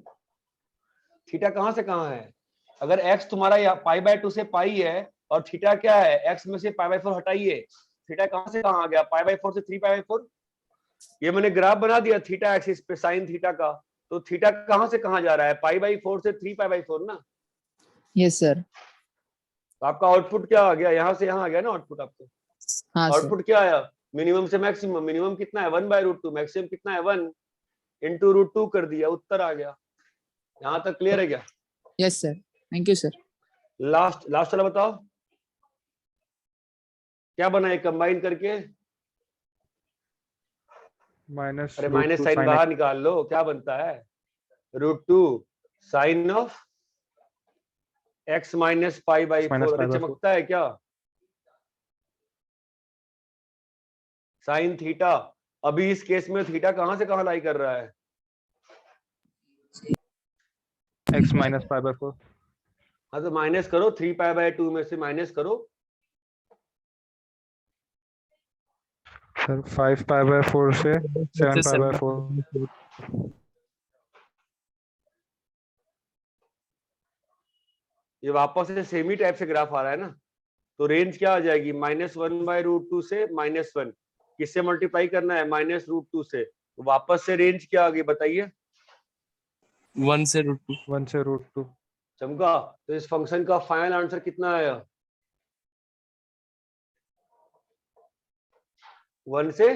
A: थीटा कहाँ से कहाँ है? अगर x तुम्हारा यहाँ π/2 से पाई है और थीटा क्या है, x में से π/4 हटाइए, थीटा कहां से कहां आ गया, π/4 से 3π/4। ये मैंने ग्राफ बना दिया थीटा एक्सिस पे साइन थीटा का, तो थीटा कहां से कहां जा रहा है, π/4 से 3π/4 ना।
F: Yes sir.
A: तो आपका आउटपुट क्या आ गया, यहाँ से यहाँ आ गया ना आउटपुट आपको।
F: हाँ सर।
A: आउटपुट क्या आया, मिनिमम से मैक्सिमम, मिनिमम कितना है 1/√2, मैक्सिमम कितना है 1 × √2 कर दिया, उत्तर आ गया। यहाँ तक क्लियर है क्या?
F: Yes sir, thank you sir.
A: Last वाला बताओ क्या बना है कंबाइन करके।
E: माइनस
A: अरे माइनस साइन बाहर निकाल लो, क्या बनता है √2 साइन ऑफ x माइनस π/4। अरे चमकता है क्या, साइन थीटा। अभी इस केस में थीटा कहां से कहां लाई कर रहा है,
E: x माइनस π/4।
A: हाँ तो माइनस करो, 3π/2 में से माइनस करो।
E: सर 5π/4 से 7π/4।
A: ये वापस से सेम ही टाइप से ग्राफ आ रहा है ना, तो रेंज क्या आ जाएगी, -1/√2 से -1, किससे मल्टीप्लाई करना है, -√2 से, तो वापस से रेंज क्या आ गई बताइए,
I: 1 से √2।
E: 1 से √2।
A: चमका। तो इस फंक्शन का फाइनल आंसर कितना आया, 1 से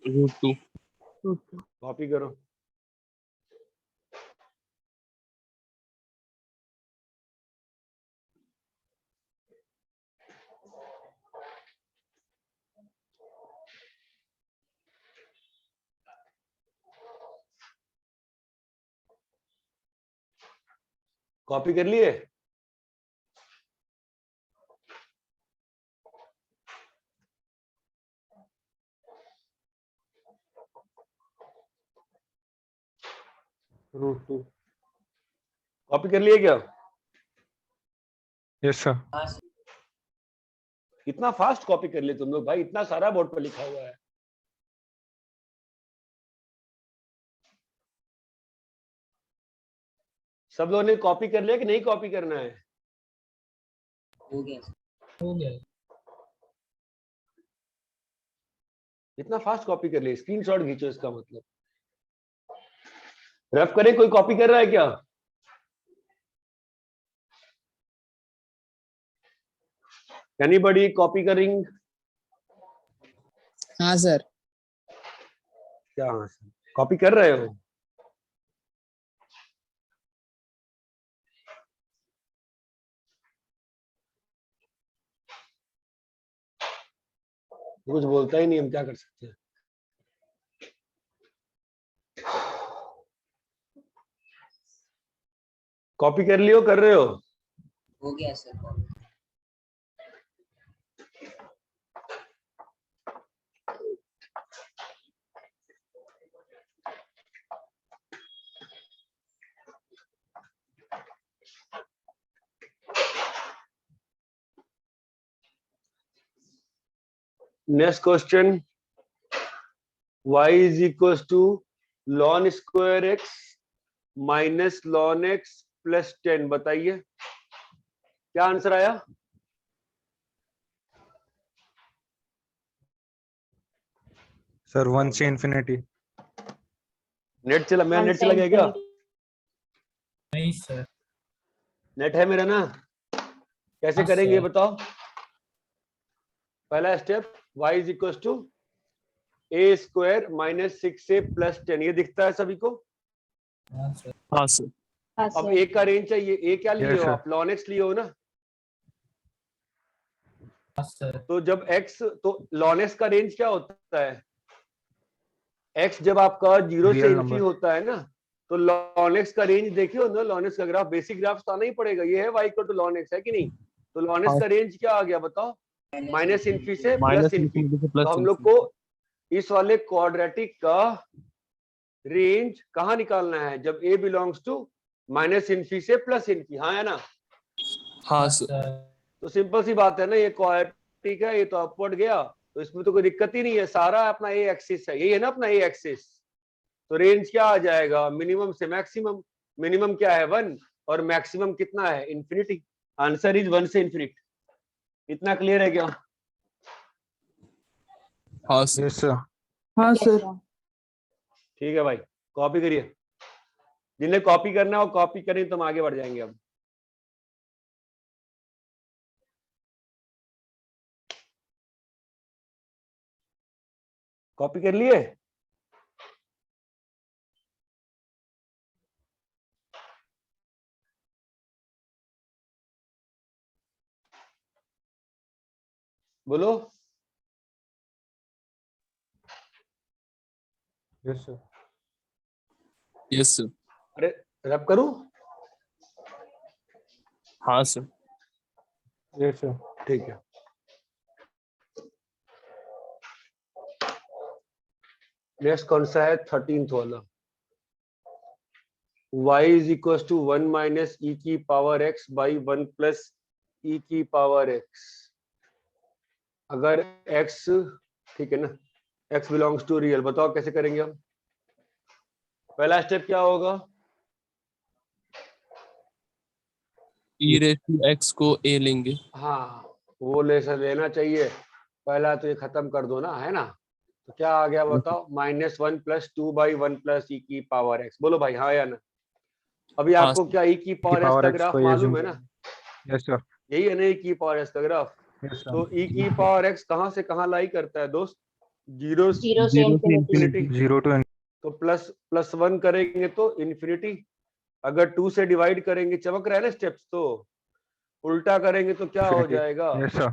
I: √2।
A: कॉपी करो। कॉपी कर लिए,
E: √2।
A: कॉपी कर लिए क्या,
E: यस सर।
B: हाँ सर।
A: इतना फास्ट कॉपी कर लिए तुम लोग भाई, इतना सारा बोर्ड पर लिखा हुआ है। सब लोगों ने कॉपी कर लिया कि नहीं कॉपी करना है,
B: हो गया सर।
D: हो गया।
A: इतना फास्ट कॉपी कर लिए, स्क्रीनशॉट खींचो इसका मतलब। रफ करें, कोई कॉपी कर रहा है क्या, एनीबॉडी कॉपी करिंग?
F: हाँ सर।
A: क्या हाँ सर, कॉपी कर रहे हो? कुछ बोलता ही नहीं, हम क्या कर सकते हैं। कॉपी कर लियो, कर रहे हो?
B: हो गया sir.
A: Next question, y is equals to ln square x minus ln x plus 10। बताइए क्या आंसर आया,
E: सर 1 से इन्फिनिटी।
A: नेट चला, मेरा नेट चला गया क्या,
D: नहीं सर।
A: नेट है मेरा ना, कैसे
D: हाँ,
A: करेंगे
D: सर।
A: बताओ। पहला step, y is equal to a square minus 6a plus 10, ये दिखता है सभी को।
D: हाँ सर।
I: हाँ सर।
C: हाँ
A: अब
C: सर।
A: a का रेंज चाहिए, a क्या लिए
E: Yes,
A: हो
E: sir.
A: आप, ln x लिए हो ना,
D: हाँ सर।
A: तो जब x, तो ln x का रेंज क्या होता है, x जब आपका 0 से
E: Real
A: इन्फी
E: number.
A: होता है ना, तो ln x का रेंज देखियो ना, ln x का ग्राफ, बेसिक ग्राफ तो आना ही पड़ेगा, ये है y equal to ln x है कि नहीं, तो ln x का रेंज क्या आ गया बताओ, माइनस इन्फी से प्लस इन्फी। तो हम लोग को इस वाले क्वाड्रेटिक का रेंज कहाँ निकालना है, जब a belongs to minus infi से प्लस इन्फी, हाँ है ना।
I: हाँ सर।
A: तो सिंपल सी बात है ना, ये क्वाड्रेटिक है, ये तो अपवर्ड गया, तो इसमें तो कोई दिक्कत ही नहीं है, सारा अपना ए एक्सिस है, यही है ना अपना ए एक्सिस। तो रेंज क्या आ जाएगा, मिनिमम से मैक्सिमम, मिनिमम क्या है 1 और मैक्सिमम कितना है इन्फिनिटी। आंसर इज 1 से इन्फिनिट। इतना क्लियर है क्या?
I: हाँ सर।
E: Yes sir.
H: हाँ
C: Yes,
H: सर।
C: sir.
A: ठीक है भाई, कॉपी करिए। जिन्हें कॉपी करना है वो कॉपी करें, तो हम आगे बढ़ जाएंगे। अब कॉपी कर लिए? बोलो।
E: Yes sir.
I: Yes sir.
A: अरे रब करूं?
I: हाँ सर।
E: Yes sir.
A: ठीक है। नेक्स्ट कौन सा है? 13th वाला। y is equal to 1 minus e की power x by 1 plus e की पावर x। अगर x, ठीक है ना, x बिलोंग्स टू रियल, बताओ कैसे करेंगे हम? पहला स्टेप क्या होगा?
I: e raised to x को a लेंगे।
A: हाँ, वो लेना चाहिए। पहला तो ये खत्म कर दो ना, है ना। तो क्या आ गया बताओ? -1 प्लस 2 बाई 1 प्लस ई की पावर x। बोलो भाई हाँ या ना। अभी
I: हाँ
A: आपको
I: सर।
A: क्या ई की पावर x
E: पावर
A: का
E: एक्स
A: ग्राफ
E: को
A: मालूम है ना?
E: Yes sir.
A: यही है ना ई की पावर x का ग्राफ।
E: यस
A: तो
E: सर।
A: ई की पावर x कहां से कहां लाई करता है दोस्त? 0 से
C: 0 से
I: जीरो से
C: infinity.
A: इन्फिनिटी।
E: 0 टू
A: तो प्लस 1 करेंगे तो इन्फिनिटी। अगर 2 से डिवाइड करेंगे, चमक रहा है ना स्टेप्स, तो उल्टा करेंगे तो क्या हो
E: इन्फिनिटी।
A: जाएगा?
E: Yes sir.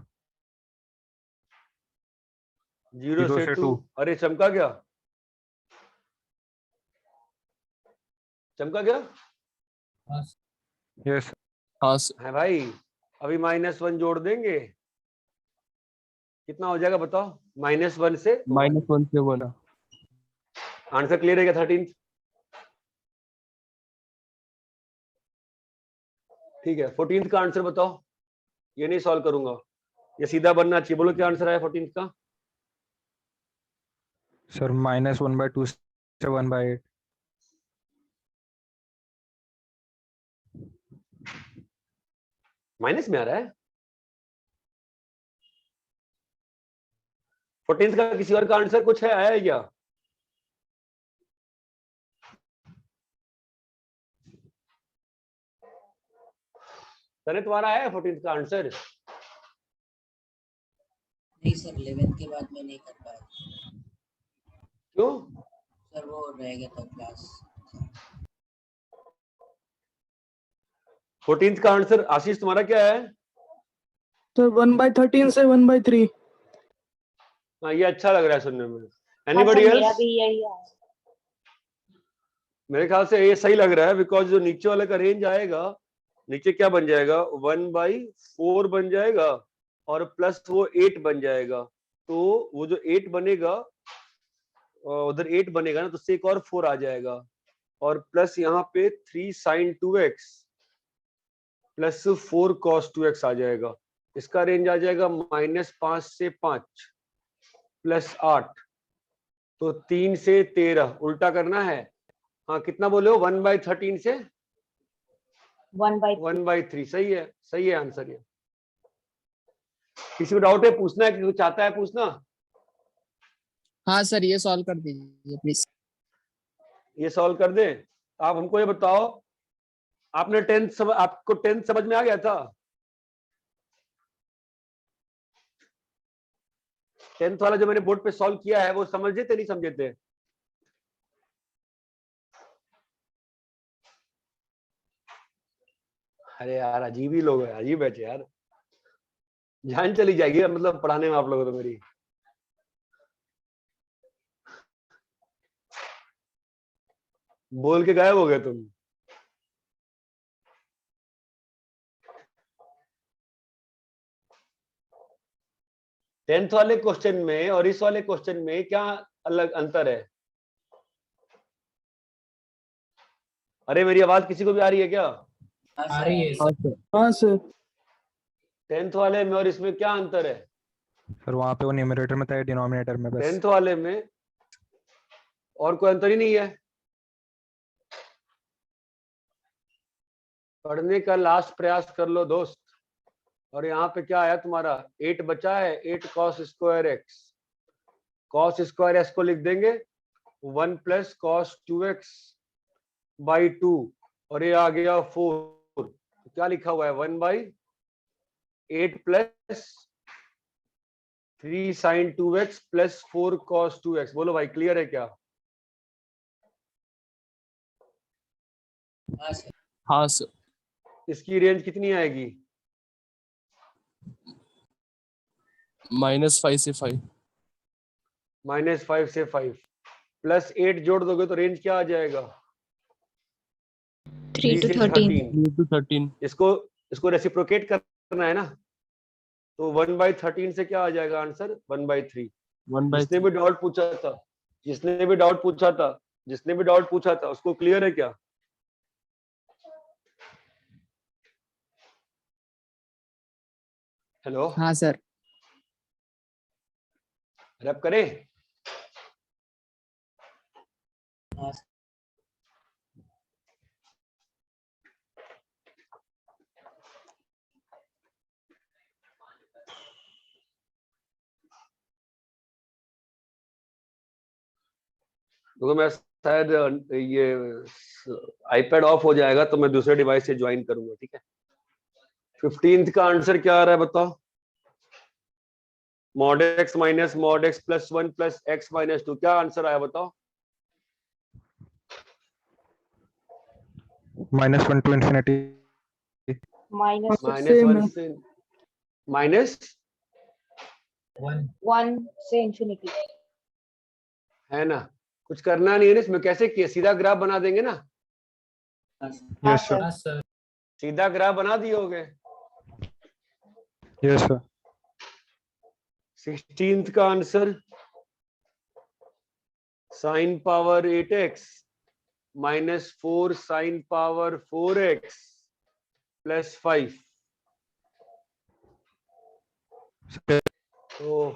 A: 0
E: 0
A: से
E: से
A: 2।
E: 2।
A: अरे चमका क्या? चमका क्या
D: हाँ
E: यस
I: हाँ सर।
A: है भाई? अभी -1 जोड़ देंगे, कितना हो जाएगा बताओ? -1 से 1।
I: -1 से 1।
A: आंसर क्लियर है क्या 13th? ठीक है, 14th का आंसर बताओ। ये नहीं सॉल्व करूंगा, ये सीधा बनना चाहिए। बोलो क्या आंसर आया 14th का?
E: सर -1/2 से 1/8।
A: माइनस में आ रहा है। 14th का किसी और का आंसर कुछ है, आया है क्या? सर तुम्हारा आया है 14th का आंसर?
B: नहीं सर, 11th के बाद मैं नहीं कर पाया
A: क्यों?
B: सर, वो रह गया था क्लास।
A: 14th का आंसर आशीष तुम्हारा क्या है?
H: सर 1/13 से 1/3।
A: हाँ, ये अच्छा लग रहा है सुनने में।
C: हाँ
A: एनीबॉडी
C: सर, मेरा
A: एल्स?
C: भी यही है।
A: मेरे ख्याल से ये सही लग रहा है, बिकॉज जो नीचे वाले का रेंज आएगा, नीचे क्या बन जाएगा? 1/4 बन जाएगा और प्लस वो 8 बन जाएगा। तो वो जो 8 बनेगा, उधर 8 बनेगा ना, तो उससे एक और 4 आ जाएगा, और प्लस यहाँ पे 3 sin 2x plus 4 cos 2x आ जाएगा। इसका रेंज आ जाएगा -5 से 5 प्लस 8, तो 3 से 13। उल्टा करना है। हाँ, कितना बोले हो? 1/13 से
C: 1/3.
A: 1/3। सही है, सही है आंसर ये। किसी को डाउट है, पूछना है, किसी को चाहता है पूछना?
F: हाँ सर, ये सॉल्व कर दीजिए प्लीज।
A: ये सॉल्व कर दे। आप हमको ये बताओ, आपने 10th आपको 10th समझ में आ गया था? 10th वाला जो मैंने बोर्ड पे सॉल्व किया है, वो समझे थे नहीं समझे थे? अरे यार, अजीब ही लोग हैं, अजीब बैठे यार, जान चली जाएगी मतलब पढ़ाने में आप लोगों तो मेरी। बोल के गायब हो गए तुम। टेंथ वाले क्वेश्चन में और इस वाले क्वेश्चन में क्या अलग अंतर है? अरे मेरी आवाज किसी को भी आ रही है क्या?
B: हाँ
D: आ
B: सर,
D: रही है
I: हाँ
D: सर।
I: सर।
H: हाँ सर।
A: 10th वाले में और इसमें क्या अंतर है?
E: सर वहाँ पे वो न्यूमरेटर में था, डिनोमिनेटर में बस।
A: 10th वाले में और कोई अंतर ही नहीं है। पढ़ने का लास्ट प्रयास कर लो दोस्त। और यहाँ पे क्या आया तुम्हारा 8 बचा है, 8 cos square x. cos square x को लिख देंगे 1 प्लस cos 2x बाई 2 और ये आ गया 4। तो क्या लिखा हुआ है 1 by 8 plus 3 sin 2x plus 4 cos 2x। बोलो भाई क्लियर है क्या?
B: हाँ सर।
I: हाँ सर।
A: इसकी रेंज कितनी आएगी?
I: -5 से 5।
A: -5 से 5 प्लस 8 जोड़ दोगे तो रेंज क्या आ जाएगा?
G: 3 to
A: से
G: 13.
I: 3 to 13।
A: इसको रेसिप्रोकेट करना है ना, तो 1/13 से क्या आ जाएगा आंसर? 1/3।
I: 1/3।
A: जिसने भी डाउट पूछा था उसको क्लियर है क्या? हेलो,
F: हाँ सर।
A: रैप करें?
B: हाँ सर।
A: तो मैं शायद ये आईपैड ऑफ हो जाएगा तो मैं दूसरे डिवाइस से ज्वाइन करूंगा, ठीक है? 15th का आंसर क्या आ रहा है बताओ? mod x minus mod x plus 1 plus x minus 2। क्या आंसर आया बताओ?
E: -1 to infinity।
C: minus
A: -1 से माइनस
C: 1 से infinity.
A: है ना? कुछ करना नहीं है ना इसमें। कैसे किया? सीधा ग्राफ बना देंगे ना?
B: हाँ सर।
C: हाँ
E: यस सर।
C: सर.
D: हाँ सर।
A: सीधा ग्राफ बना दिए होगे।
E: Yes sir.
A: 16th का answer sin power 8x minus 4 sin power 4x plus 5। तो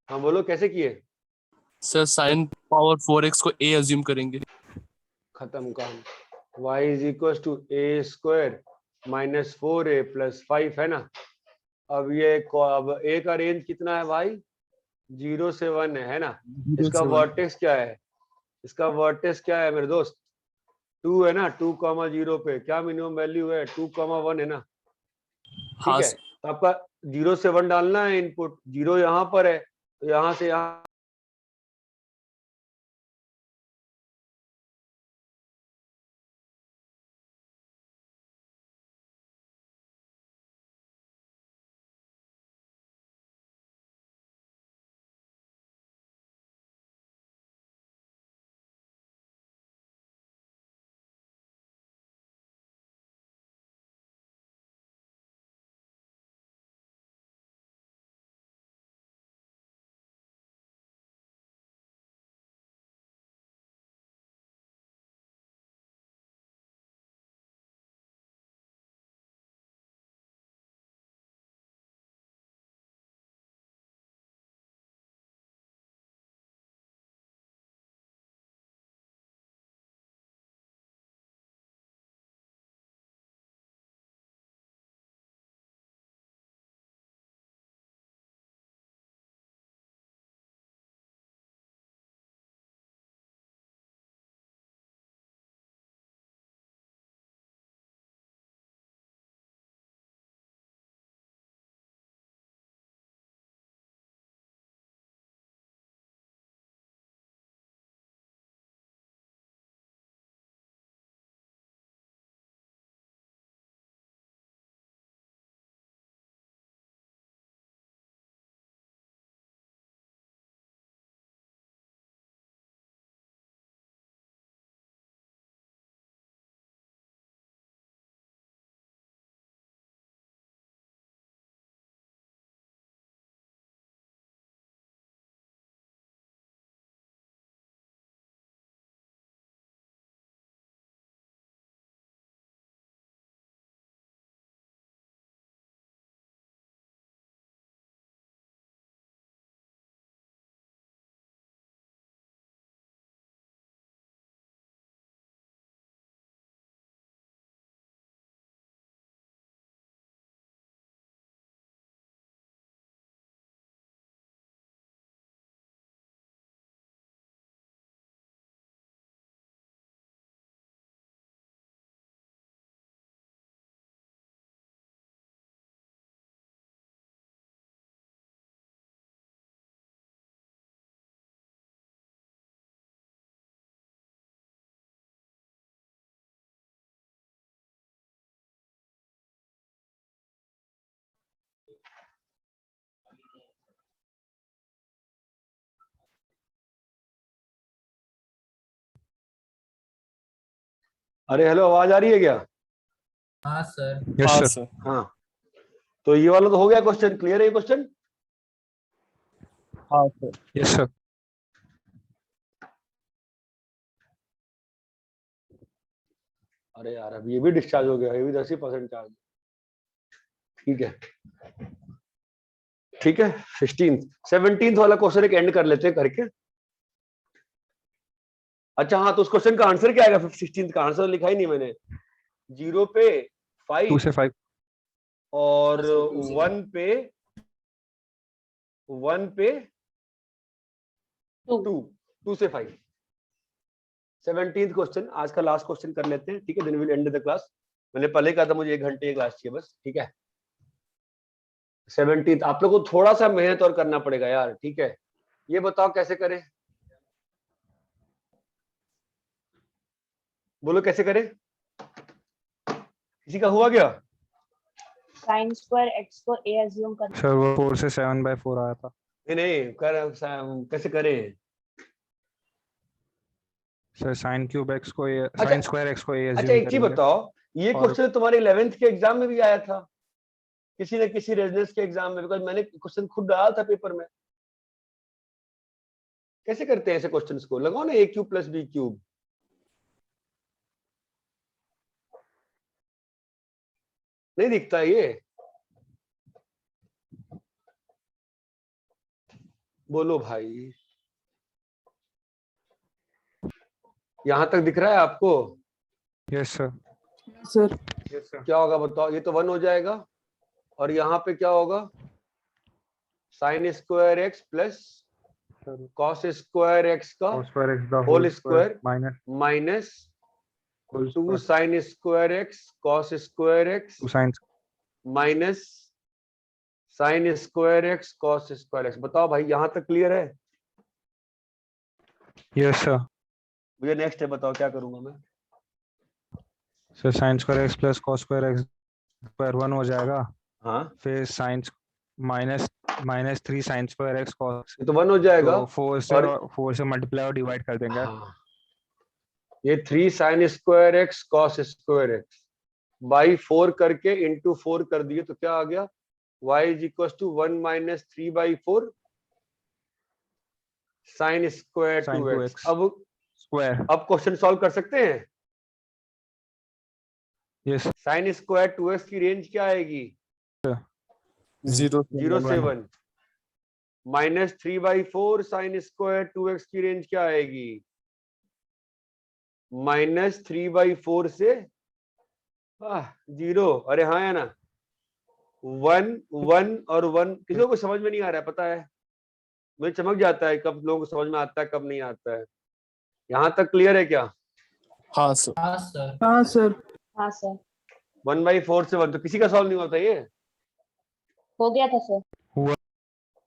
A: हाँ बोलो कैसे किए?
I: सर sin पावर 4x को a अज्यूम करेंगे।
A: खत्म काम। y is equal to a square minus 4a plus 5 है ना? अब अब a का रेंज कितना है भाई? 0 से 1 है ना?
I: 0
A: इसका
I: से 1।
A: वर्टेक्स क्या है? इसका वर्टेक्स क्या है मेरे दोस्त? 2 है ना? 2,0 पे क्या मिनिमम वैल्यू है? 2,1 है ना? ठीक
I: हाँ
A: है,
I: सर।
A: तो आपका 0 से 1 डालना है इनपुट। 0 यहाँ पर है तो यहाँ से यहाँ अरे हेलो, आवाज आ रही है क्या?
D: हाँ सर।
E: यस
I: हाँ
E: सर।
I: सर।
A: हाँ, तो ये वाला तो हो गया क्वेश्चन, क्लियर है ये क्वेश्चन?
I: हाँ सर।
E: Yes sir.
A: अरे यार, अब ये भी डिस्चार्ज हो गया, ये भी 10% चार्ज। ठीक है, ठीक है। 16th 17th वाला क्वेश्चन एक एंड कर लेते हैं करके। अच्छा हाँ, तो उस क्वेश्चन का आंसर क्या आएगा? 16th का आंसर लिखा ही नहीं मैंने। 0 पे
E: 2
A: 5
E: से 5।
A: और
B: हाँ, sir, 2 से
A: 1 पे 2 2 से 5। 17th क्वेश्चन आज का लास्ट क्वेश्चन कर लेते हैं, ठीक है? Then will end the class. मैंने पहले कहा था मुझे 1 घंटे की क्लास चाहिए बस, ठीक है? 17th आप लोग को थोड़ा सा मेहनत और करना पड़ेगा यार, ठीक है? ये बताओ कैसे करें, बोलो कैसे करें? किसी का हुआ क्या?
C: साइन स्क्वायर एक्स को ए एज्यूम कर।
E: सर वो 4 से 7/4 आया था।
A: नहीं कर, कैसे करें?
E: सर साइन क्यूब एक्स को
A: अच्छा।
E: साइन स्क्वायर एक्स को ए
A: अच्छा
E: एज्यूम
A: एक चीज
E: करेंगे।
A: बताओ, ये
E: और-
A: क्वेश्चन तुम्हारे 11th के एग्जाम में भी आया था, किसी न किसी रेजिडेंस के एग्जाम में, बिकॉज मैंने क्वेश्चन खुद डाला था पेपर में। कैसे करते हैं ऐसे क्वेश्चंस को? लगाओ ना a cube plus b cube. नहीं दिखता ये? बोलो भाई, यहां तक दिख रहा है आपको?
E: Yes sir.
H: सर
A: क्या होगा बताओ? ये तो 1 हो जाएगा, और यहाँ पे क्या होगा? Sine square x plus cos square x का
E: cos square x the
A: whole
E: whole
A: square
E: square minus
A: minus
E: whole
A: 2
E: square
A: sine square x cos square x
E: 2 sin
A: minus sine square x cos square x. बताओ भाई, यहां तक clear है?
E: Yes sir.
A: मुझे next है, बताओ क्या करूंगा मैं?
E: Sir sin square x plus cos square x square 1 हो जाएगा।
A: हाँ,
E: फिर sin minus -3 sin square x cos,
A: ये तो 1 हो जाएगा।
E: तो 4 से मल्टीप्लाई और डिवाइड कर देंगे।
A: हाँ, ये 3 sign square x cos square x by 4 करके इंटू 4 कर दिए तो क्या आ गया? y is equal to 1 minus 3/4 sine square
E: sin
A: 2x।
E: 2x
A: अब
E: square।
A: क्वेश्चन सॉल्व कर सकते हैं?
E: यस
A: साइन स्क्वायर 2x की रेंज क्या आएगी?
I: 0
A: 0 से 1। माइनस 3/4 साइन स्क्वायर 2x की रेंज क्या आएगी? माइनस 3/4 से 0। अरे हाँ है ना? 1 1 और 1 किसी को समझ में नहीं आ रहा है, पता है? मुझे चमक जाता है कब लोगों को समझ में आता है कब नहीं आता है। यहाँ तक क्लियर है क्या?
I: हाँ सर।
D: हाँ सर।
H: हाँ सर।
C: हाँ सर,
A: 1/4 से 1 तो किसी का सॉल्व नहीं होता ये?
C: हो गया था सर।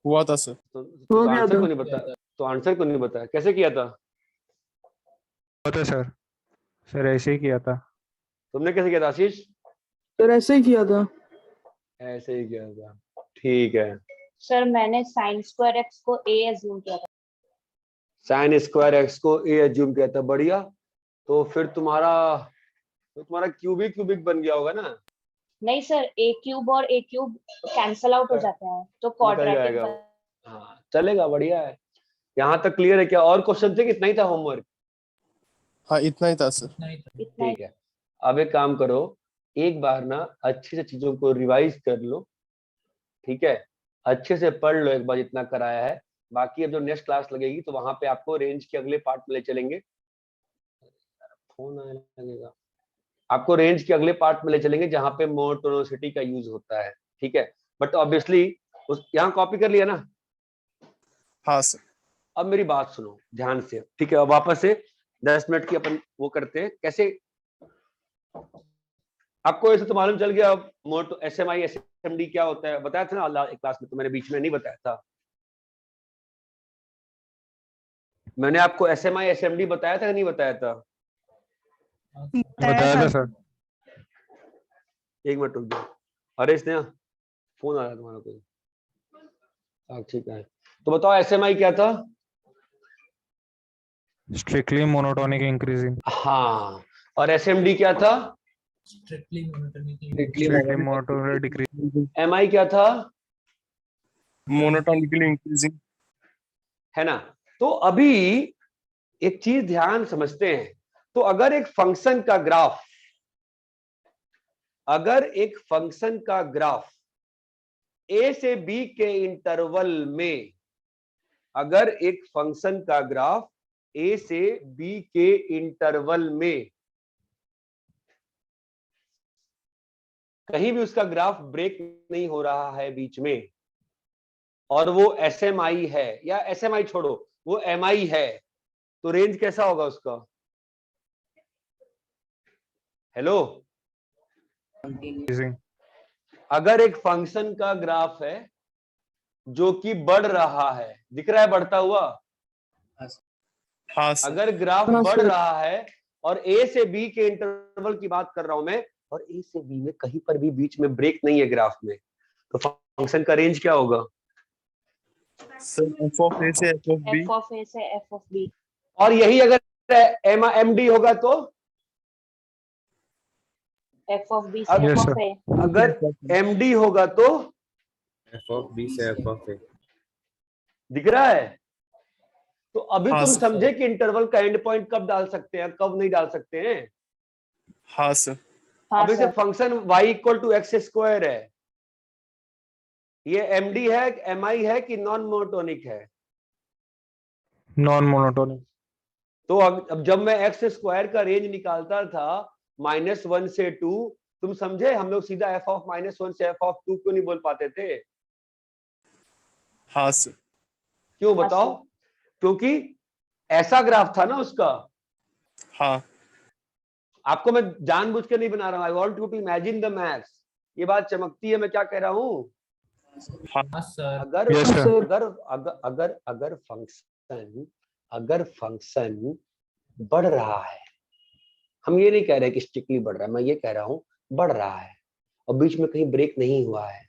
I: हुआ था सर।
A: तो
H: गया
A: आंसर
H: था।
A: को नहीं बताया, तो आंसर को नहीं बताया, कैसे किया था?
E: पता सर। सर ऐसे ही किया था।
A: तुमने कैसे किया था आशीष?
H: सर ऐसे ही किया था।
A: ऐसे ही किया था, ठीक है।
C: सर मैंने साइन स्क्वायर एक्स को ए एज्यूम किया था।
A: साइन स्क्वायर एक्स को ए एज्यूम किया था, बढ़िया। तो फिर तुम्हारा क्यूबिक बन गया होगा ना?
C: नहीं सर, ए क्यूब और ए क्यूब कैंसल आउट हो जाते हैं तो
A: निकल
C: क्वाड्रेटिक।
A: जाएगा। हाँ चलेगा, बढ़िया है। यहाँ तक क्लियर है क्या? और क्वेश्चन थे? कितना ही था होमवर्क?
I: हाँ इतना ही था सर।
D: नहीं था।
C: इतना ही।
A: ठीक है, अब एक काम करो, एक बार ना अच्छे से चीजों को रिवाइज कर लो, ठीक है? अच्छे से पढ़ लो एक बार जितना कराया है। बाकी अब जो नेक्स्ट क्लास लगेगी तो वहां पे आपको रेंज के अगले पार्ट में ले चलेंगे। फोन आने लगेगा। आपको रेंज के अगले पार्ट में ले चलेंगे जहां पे मोनोटोनिसिटी का यूज होता है, ठीक है? बट ऑब्वियसली उस यहाँ कॉपी कर लिया ना?
I: हाँ सर।
A: अब मेरी बात सुनो ध्यान से, ठीक है? अब वापस से 10 मिनट की अपन वो करते हैं कैसे। आपको ऐसे तो मालूम चल गया अब मोटो SMI SMD क्या होता है? बताया था ना एक क्लास में, तो मैंने बीच में नहीं बताया था? मैंने आपको SMI SMD बताया था कि नहीं बताया था?
E: बताया था सर।
A: एक मिनट रुक जाओ। अरे स्नेहा, फोन आ रहा है तुम्हारा कोई? हाँ ठीक है, तो बताओ SMI क्या था?
E: Strictly monotonic increasing.
A: हाँ, और SMD क्या था?
D: Strictly monotonically
E: Strictly monotonally decreasing.
A: MI क्या था?
I: Monotonically increasing.
A: है ना? तो अभी एक चीज ध्यान समझते हैं। तो अगर एक फंक्शन का ग्राफ A से B के इंटरवल में, अगर एक फंक्शन का ग्राफ A से B के इंटरवल में कहीं भी उसका ग्राफ ब्रेक नहीं हो रहा है बीच में, और वो SMI है, या SMI छोड़ो, वो MI है, तो रेंज कैसा होगा उसका? Hello,
B: continue.
A: अगर एक फंक्शन का ग्राफ है जो कि बढ़ रहा है, दिख रहा है बढ़ता हुआ?
I: हाँ सर।
A: अगर ग्राफ बढ़ रहा है और A से B के इंटरवल की बात कर रहा हूं मैं, और A से B में कहीं पर भी बीच में ब्रेक नहीं है ग्राफ में, तो फंक्शन का रेंज क्या होगा?
I: सर f of A से f of B।
C: f of A से f of B।
A: और यही अगर MD होगा तो
C: f of B से
E: Yes,
C: f
E: sir.
C: of A।
A: अगर MD होगा तो
J: f of B से f of A।
A: दिख रहा है? तो अभी
I: हाँ,
A: तुम
I: सर।
A: समझे कि इंटरवल का एंड पॉइंट कब डाल सकते हैं, कब नहीं डाल सकते हैं।
I: हाँ सर।
C: हाँ
A: अभी से
C: sir.
A: Function y equal to x square है, ये MD है, MI है कि नॉन मोनोटोनिक है?
E: Non-monotonic.
A: तो अब जब मैं एक्स स्क्वायर का रेंज निकालता था -1 से 2, तुम समझे हम लोग सीधा f ऑफ -1 से f ऑफ 2 क्यों नहीं बोल पाते थे?
I: हाँ सर।
A: क्यों बताओ? क्योंकि ऐसा ग्राफ था ना उसका।
I: हाँ।
A: आपको मैं जानबूझ के नहीं बना रहा हूं, I want you to imagine the maths. ये बात चमकती है, मैं क्या कह रहा हूं?
D: हाँ सर।
A: अगर
E: Yes, sir.
A: अगर अगर अगर अगर फंक्शन बढ़ रहा है, हम ये नहीं कह रहे कि स्ट्रिक्टली बढ़ रहा है, मैं ये कह रहा हूं बढ़ रहा है और बीच में कहीं ब्रेक नहीं हुआ है,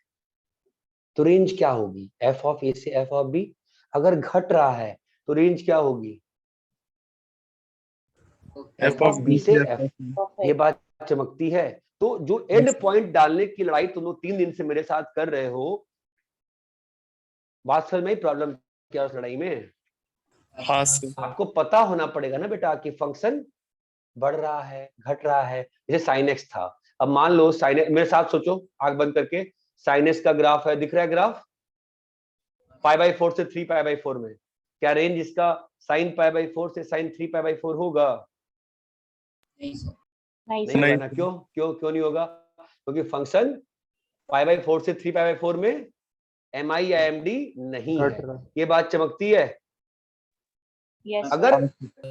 A: तो रेंज क्या होगी? f ऑफ A से f ऑफ B। अगर घट रहा है तो रेंज क्या होगी? f ऑफ B से f। ये बात चमकती है। तो जो एंड पॉइंट डालने की लड़ाई तुम लोग 3 दिन से मेरे साथ कर रहे हो, बात समझ में प्रॉब्लम क्या उस लड़ाई में?
I: हाँ सर।
A: आपको पता होना पड़ेगा ना बेटा कि फंक्शन बढ़ रहा है, घट रहा है। जैसे साइन एक्स था, अब मान लो साइन, मेरे साथ सोचो आंख बंद करके, साइन एक्स का ग्राफ है, दिख रहा है ग्राफ π/4 से 3π/4 में, क्या रेंज इसका sin π/4 से sin 3π/4 होगा?
B: नहीं सर।
C: नहीं
A: नहीं
C: सर।
A: होगा ना? क्यों नहीं होगा? क्योंकि फंक्शन π/4 से 3π/4 में MI या MD नहीं
E: घट
A: है।
E: रहा है.
A: ये बात चमकती है।
C: यस
A: अगर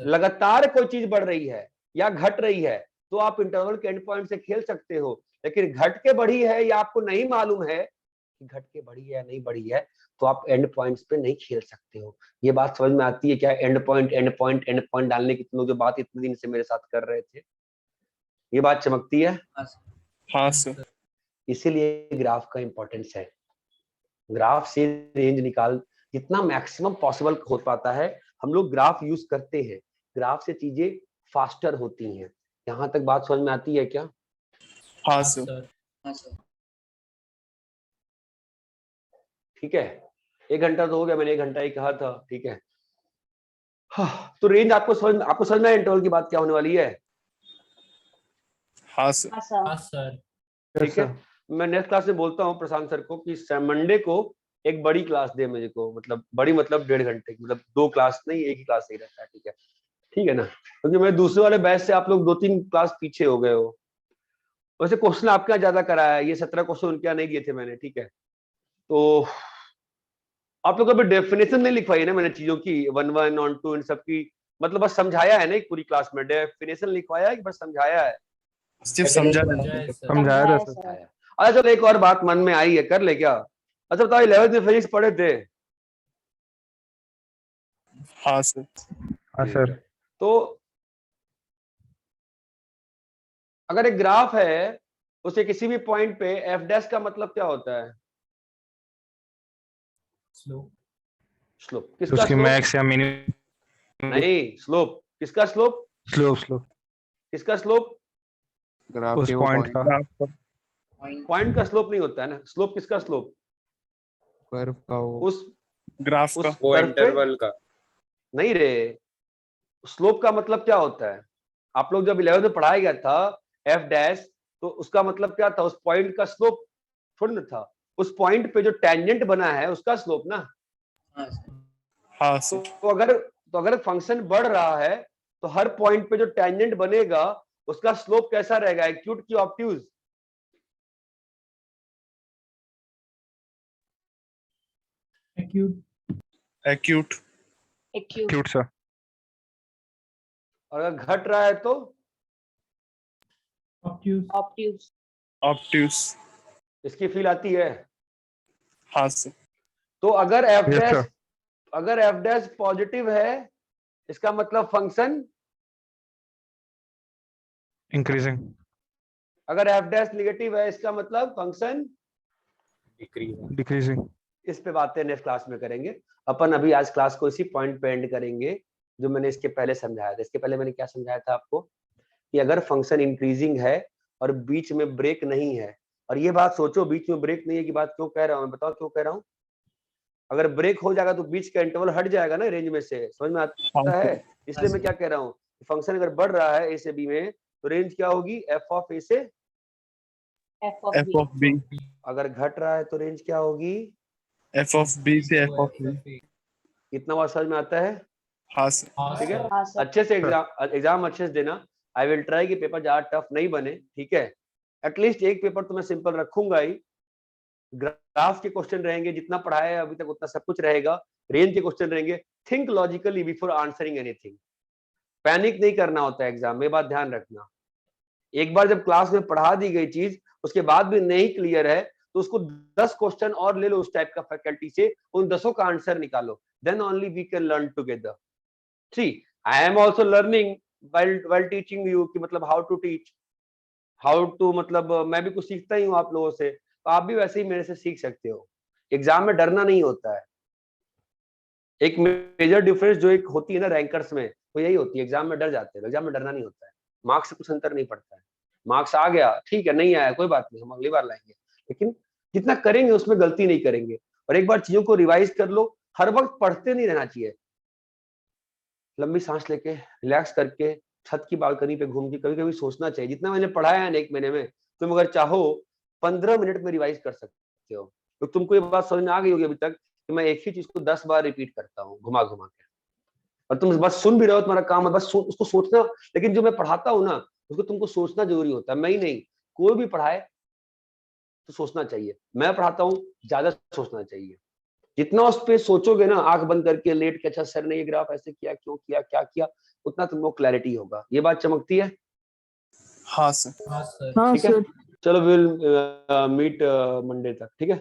A: लगातार कोई चीज बढ़ रही है या घट रही है तो आप इंटरवल के एंड पॉइंट से खेल सकते हो, लेकिन घट के बढ़ी है या आपको नहीं मालूम है कि घट के बढ़ी है या नहीं बढ़ी है, तो आप एंड पॉइंट्स पे नहीं खेल सकते हो। ये बात समझ में आती है क्या? एंड पॉइंट डालने की तुम लोग जो बात इतने दिन से मेरे साथ कर रहे थे, ये बात चमकती है।
I: हाँ सर।
A: इसीलिए ग्राफ का इंपॉर्टेंस है। ग्राफ से रेंज निकाल, जितना मैक्सिमम पॉसिबल हो पाता है हम लोग ग्राफ यूज करते हैं। ग्राफ से चीजें फास्टर होती हैं। यहाँ तक बात समझ में आती है क्या?
I: हाँ सर।
B: हाँ सर।
A: ठीक है, 1 घंटा तो हो गया, मैंने 1 घंटा ही कहा था, ठीक है। हाँ, तो रेंज आपको समझ में इंटरवल की बात क्या होने वाली है?
I: हाँ सर।
C: हाँ सर।
D: हाँ सर।
A: ठीक है, मैं नेक्स्ट क्लास में बोलता हूँ प्रशांत सर को कि मंडे को एक बड़ी क्लास दे मुझे को, मतलब बड़ी मतलब 1.5 घंटे की, मतलब 2 क्लास नहीं, एक ही क्लास सही रहता है। ठीक है, ठीक है ना? क्योंकि मैं दूसरे वाले बैच से आप लोग 2-3 क्लास पीछे हो गए हो। वैसे क्वेश्चन आपके यहाँ ज्यादा कराया है, ये 17 क्वेश्चन उनके यहाँ नहीं दिए थे मैंने। ठीक है, तो आप लोग अभी डेफिनेशन नहीं लिखवाई ना मैंने चीजों की, 1 ऑन 2 इन सब की, मतलब बस समझाया है ना एक पूरी क्लास में। डेफिनेशन लिखवाया है कि बस समझाया है?
I: सिर्फ समझा
D: जय सर।
E: समझाया था सर.
C: सर।
A: अच्छा चलो, एक और बात मन में आई है, कर ले क्या? अच्छा बताओ, 11th में फिजिक्स पढ़े थे?
I: हाँ सर।
E: हाँ सर.
A: तो अगर एक ग्राफ है, उसे किसी भी पॉइंट पे एफ डैश का मतलब क्या होता है?
D: स्लो।
A: स्लोप। किसका
E: उसकी
A: स्लोप?
E: मैक्स या मिनिमम.
A: नहीं, स्लोप। किसका स्लोप?
E: स्लोप.
A: किसका स्लोप?
J: ग्राफ
E: उस
J: के वो
E: पॉइंट का
B: पॉइंट
A: पॉइंट का स्लोप नहीं होता है ना, स्लोप किसका स्लोप?
J: कर्व का वो
A: उस
I: ग्राफ
A: उस
I: का
J: वो
A: कर्व पे
J: इंटरवल का
A: नहीं रे, स्लोप का मतलब क्या होता है? आप लोग जब 11th में पढ़ाया गया था एफ डैश, तो उसका मतलब क्या था? उस पॉइंट का स्लोप थोड़ी ना था, उस पॉइंट पे जो टेंजेंट बना है उसका स्लोप ना।
B: हाँ सर
I: हाँ सर
A: तो अगर फंक्शन बढ़ रहा है तो हर पॉइंट पे जो टेंजेंट बनेगा उसका स्लोप कैसा रहेगा? एक्यूट की obtuse?
H: Acute
I: acute
C: acute
E: cute sir.
A: और अगर घट रहा है तो
H: ऑब्ट्यूज
C: ऑब्ट्यूज
I: ऑब्ट्यूस
A: इसकी फील आती है।
I: हाँ सर
A: तो अगर
E: Yes, sir.
A: अगर एफ डैश पॉजिटिव है इसका मतलब फंक्शन,
E: इंक्रीजिंग।
A: अगर एफ डैश निगेटिव है इसका मतलब फंक्शन।
J: Decrease
E: decreasing.
A: इस पे बातें नेक्स्ट क्लास में करेंगे। अपन अभी आज क्लास को इसी पॉइंट पे एंड करेंगे जो मैंने इसके पहले समझाया था। इसके पहले मैंने क्या समझाया था आपको कि अगर फंक्शन इंक्रीजिंग है और बीच में ब्रेक नहीं है, और ये बात सोचो बीच में ब्रेक नहीं है की बात क्यों कह रहा हूँ, बताओ क्यों कह रहा हूँ? अगर ब्रेक हो जाएगा तो बीच का इंटरवल हट जाएगा ना रेंज में से, समझ में आता है? इसलिए मैं क्या कह रहा हूँ, फंक्शन अगर बढ़ रहा है ए से बी में तो रेंज क्या होगी? एफ ऑफ ए से
C: f of
I: f
C: b.
I: Of b
A: अगर घट रहा है तो रेंज क्या होगी?
I: एफ ऑफ बी से एफ ऑफ बी।
A: इतना बात समझ में आता है?
I: हाँ सर
D: हाँ
A: ठीक है,
D: सर
C: हाँ सर।
A: अच्छे से एग्जाम अच्छे से देना। आई विल ट्राई कि पेपर ज्यादा टफ नहीं बने, ठीक है? एटलीस्ट एक पेपर तो मैं सिंपल रखूंगा ही। ग्राफ के क्वेश्चन रहेंगे, जितना पढ़ाया है अभी तक उतना सब कुछ रहेगा। रेंज के क्वेश्चन रहेंगे। Think logically before answering anything. Panic नहीं करना होता है एग्जाम में, ये बात ध्यान रखना। एक बार जब क्लास में पढ़ा दी गई चीज उसके बाद भी नहीं क्लियर है तो उसको 10 क्वेश्चन और ले लो उस टाइप का फैकल्टी से, उन 10 का आंसर निकालो, then only we can learn together. See, I am also learning while teaching you कि मतलब how to teach, how to मतलब मैं भी कुछ सीखता ही हूँ आप लोगों से, तो आप भी वैसे ही मेरे से सीख सकते हो। एग्जाम में डरना नहीं होता है। एक मेजर डिफरेंस जो एक होती है ना रैंकर्स में, वो यही होती है, एग्जाम में डर जाते हैं। एग्जाम में डरना नहीं होता है, मार्क्स से कुछ अंतर नहीं पड़ता है। मार्क्स आ गया ठीक है, नहीं आया कोई बात नहीं, हम अगली बार लाएंगे, लेकिन जितना करेंगे उसमें गलती नहीं करेंगे। और एक बार चीजों को रिवाइज कर लो, हर वक्त पढ़ते नहीं रहना चाहिए। लंबी सांस लेके रिलैक्स करके छत की बालकनी पे घूम के कभी कभी सोचना चाहिए। जितना मैंने पढ़ाया है एक महीने में, तुम अगर चाहो 15 मिनट में रिवाइज कर सकते हो। तो तुमको ये बात समझ में आ गई होगी अभी तक कि मैं एक ही चीज को 10 बार रिपीट करता हूँ घुमा घुमा के, और तुम बस सुन भी रहे हो, तुम्हारा काम है बस उसको सोचना। लेकिन जो मैं पढ़ाता हूँ ना उसको तुमको सोचना जरूरी होता है। मैं ही नहीं, कोई भी पढ़ाए तो सोचना चाहिए। मैं पढ़ाता हूँ, ज्यादा सोचना चाहिए। जितना उस पे सोचोगे ना आंख बंद करके लेट के, अच्छा सर ने ये ग्राफ ऐसे किया, क्यों किया, क्या किया, उतना तुमको क्लैरिटी होगा। ये बात चमकती है?
I: हाँ सर
D: हाँ सर
A: ठीक है, चलो विल मीट मंडे तक, ठीक है।